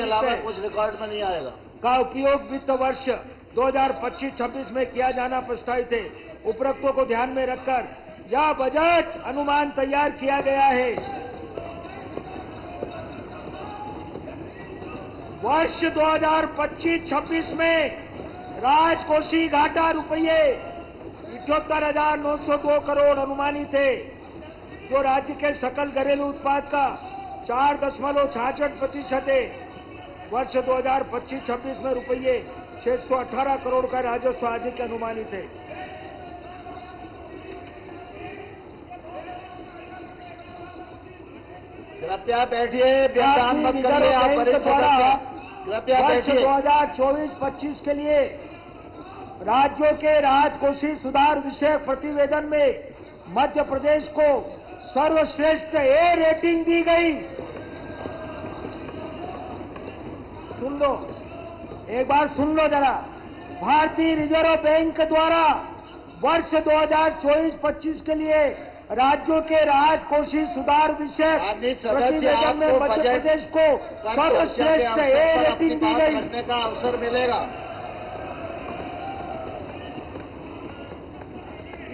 Speaker 4: अलावा कुछ रिकॉर्ड में नहीं आएगा
Speaker 2: का उपयोग वित्त वर्ष 2025-26 में किया जाना प्रस्तावित है। उपरोक्तों को ध्यान में रखकर यह बजट अनुमान तैयार किया गया है। वर्ष 2025-26 में राजकोषीय घाटा रुपये 78,902 करोड़ अनुमानित है, जो राज्य के सकल घरेलू उत्पाद का 4.66% है। वर्ष 2025-26 में रुपये 618 करोड़ का राजस्व राज्य के अनुमानित है।
Speaker 4: कृपया बैठिए, बयान मत करिए, आप वरिष्ठ सदस्य। कृपया बैठिए।
Speaker 2: 2024-25 के लिए राज्यों के राजकोषीय सुधार विषय प्रतिवेदन में मध्य प्रदेश को सर्वश्रेष्ठ ए रेटिंग दी गई। सुन लो, एक बार सुन लो जरा। भारतीय रिजर्व बैंक द्वारा वर्ष 2024-25 के लिए राज्यों के राजकोषीय सुधार विषय प्रतिवेदन में मध्य प्रदेश को सर्वश्रेष्ठ ए रेटिंग दी गई।
Speaker 4: करने का अवसर मिलेगा।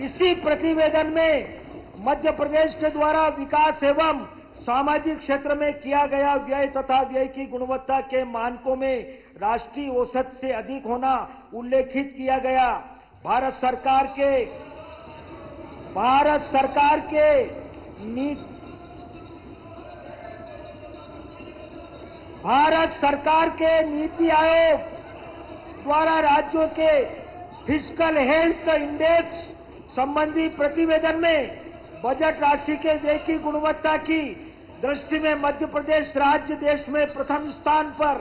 Speaker 2: इसी प्रतिवेदन में मध्य प्रदेश के द्वारा विकास एवं सामाजिक क्षेत्र में किया गया व्यय तथा व्यय की गुणवत्ता के मानकों में राष्ट्रीय औसत से अधिक होना उल्लेखित किया गया। भारत सरकार के नीति आयोग द्वारा राज्यों के फिस्कल हेल्थ इंडेक्स संबंधी प्रतिवेदन में बजट राशि के व्यय की गुणवत्ता की दृष्टि में मध्य प्रदेश राज्य देश में प्रथम स्थान पर।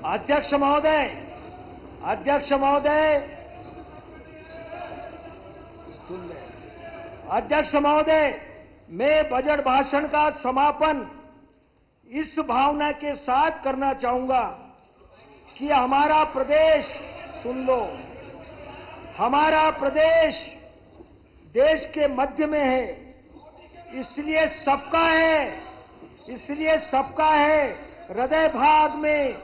Speaker 2: अध्यक्ष महोदय, मैं बजट भाषण का समापन इस भावना के साथ करना चाहूंगा कि हमारा प्रदेश, सुन लो, हमारा प्रदेश देश के मध्य में है, इसलिए सबका है हृदय भाग में,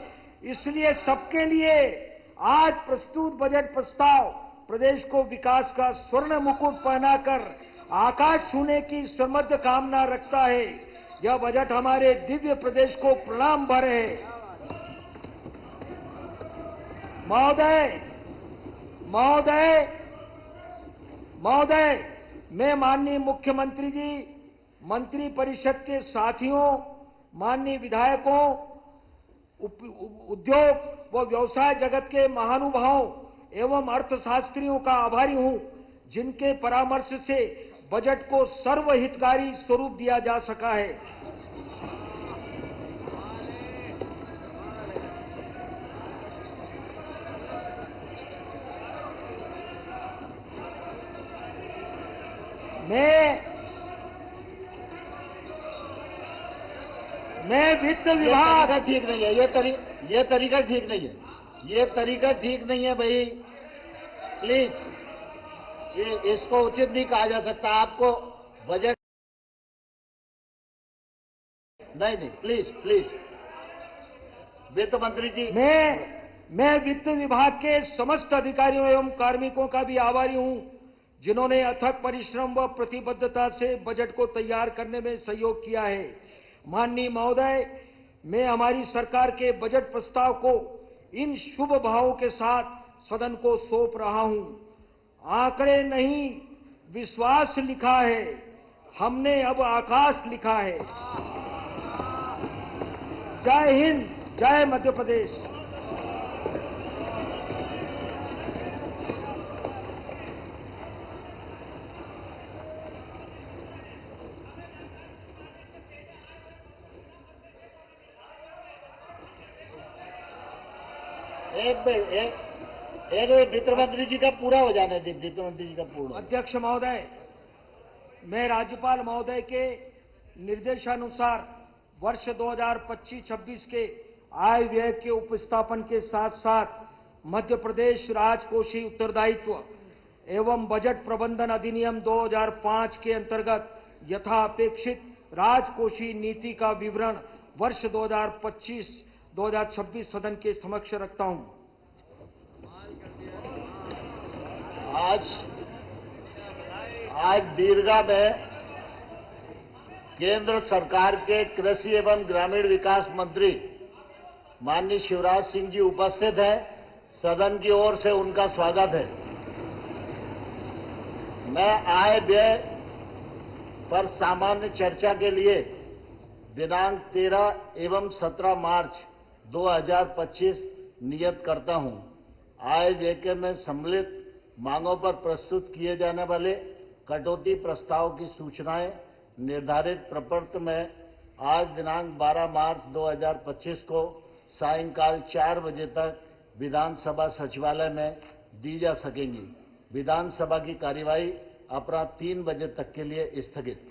Speaker 2: इसलिए सबके लिए आज प्रस्तुत बजट प्रस्ताव प्रदेश को विकास का स्वर्ण मुकुट पहनाकर आकाश छूने की समृद्ध कामना रखता है। यह बजट हमारे दिव्य प्रदेश को प्रणाम भर है। महोदय, मैं माननीय मुख्यमंत्री जी, मंत्री परिषद के साथियों, माननीय विधायकों, उद्योग व व्यवसाय जगत के महानुभावों एवं अर्थशास्त्रियों का आभारी हूं, जिनके परामर्श से बजट को सर्वहितकारी स्वरूप दिया जा सका है। मैं वित्त
Speaker 4: ये
Speaker 2: विभाग
Speaker 4: तरीका ठीक नहीं है, ये तरीका ठीक नहीं है, ये तरीका ठीक नहीं है भाई, प्लीज, ये इसको उचित नहीं कहा जा सकता। आपको बजट नहीं, प्लीज प्लीज, वित्त मंत्री जी।
Speaker 2: मैं वित्त विभाग के समस्त अधिकारियों एवं कार्मिकों का भी आभारी हूं, जिन्होंने अथक परिश्रम व प्रतिबद्धता से बजट को तैयार करने में सहयोग किया है। माननीय महोदय, मैं हमारी सरकार के बजट प्रस्ताव को इन शुभ भावों के साथ सदन को सौंप रहा हूं। आंकड़े नहीं, विश्वास लिखा है, हमने अब आकाश लिखा है। जय हिंद, जय मध्य प्रदेश।
Speaker 4: एक वित्त मंत्री जी का पूरा हो जाने दे, वित्त मंत्री जी का पूर्ण।
Speaker 2: अध्यक्ष महोदय, मैं राज्यपाल महोदय के निर्देशानुसार वर्ष 2025-26 के आय व्यय के उपस्थापन के साथ साथ मध्य प्रदेश राजकोषीय उत्तरदायित्व एवं बजट प्रबंधन अधिनियम 2005 के अंतर्गत यथापेक्षित राजकोषीय नीति का विवरण वर्ष 2025-2026 सदन के समक्ष रखता हूं।
Speaker 4: आज दीर्घा में केंद्र सरकार के कृषि एवं ग्रामीण विकास मंत्री माननीय शिवराज सिंह जी उपस्थित हैं। सदन की ओर से उनका स्वागत है। मैं आय व्यय पर सामान्य चर्चा के लिए दिनांक 13 एवं 17 मार्च 2025 नियत करता हूं। आय व्यय में सम्मिलित मांगों पर प्रस्तुत किए जाने वाले कटौती प्रस्ताव की सूचनाएं निर्धारित प्रपत्र में आज दिनांक 12 मार्च 2025 को सायंकाल 4 बजे तक विधानसभा सचिवालय में दी जा सकेंगी। विधानसभा की कार्यवाही अपराह्न 3 बजे तक के लिए स्थगित।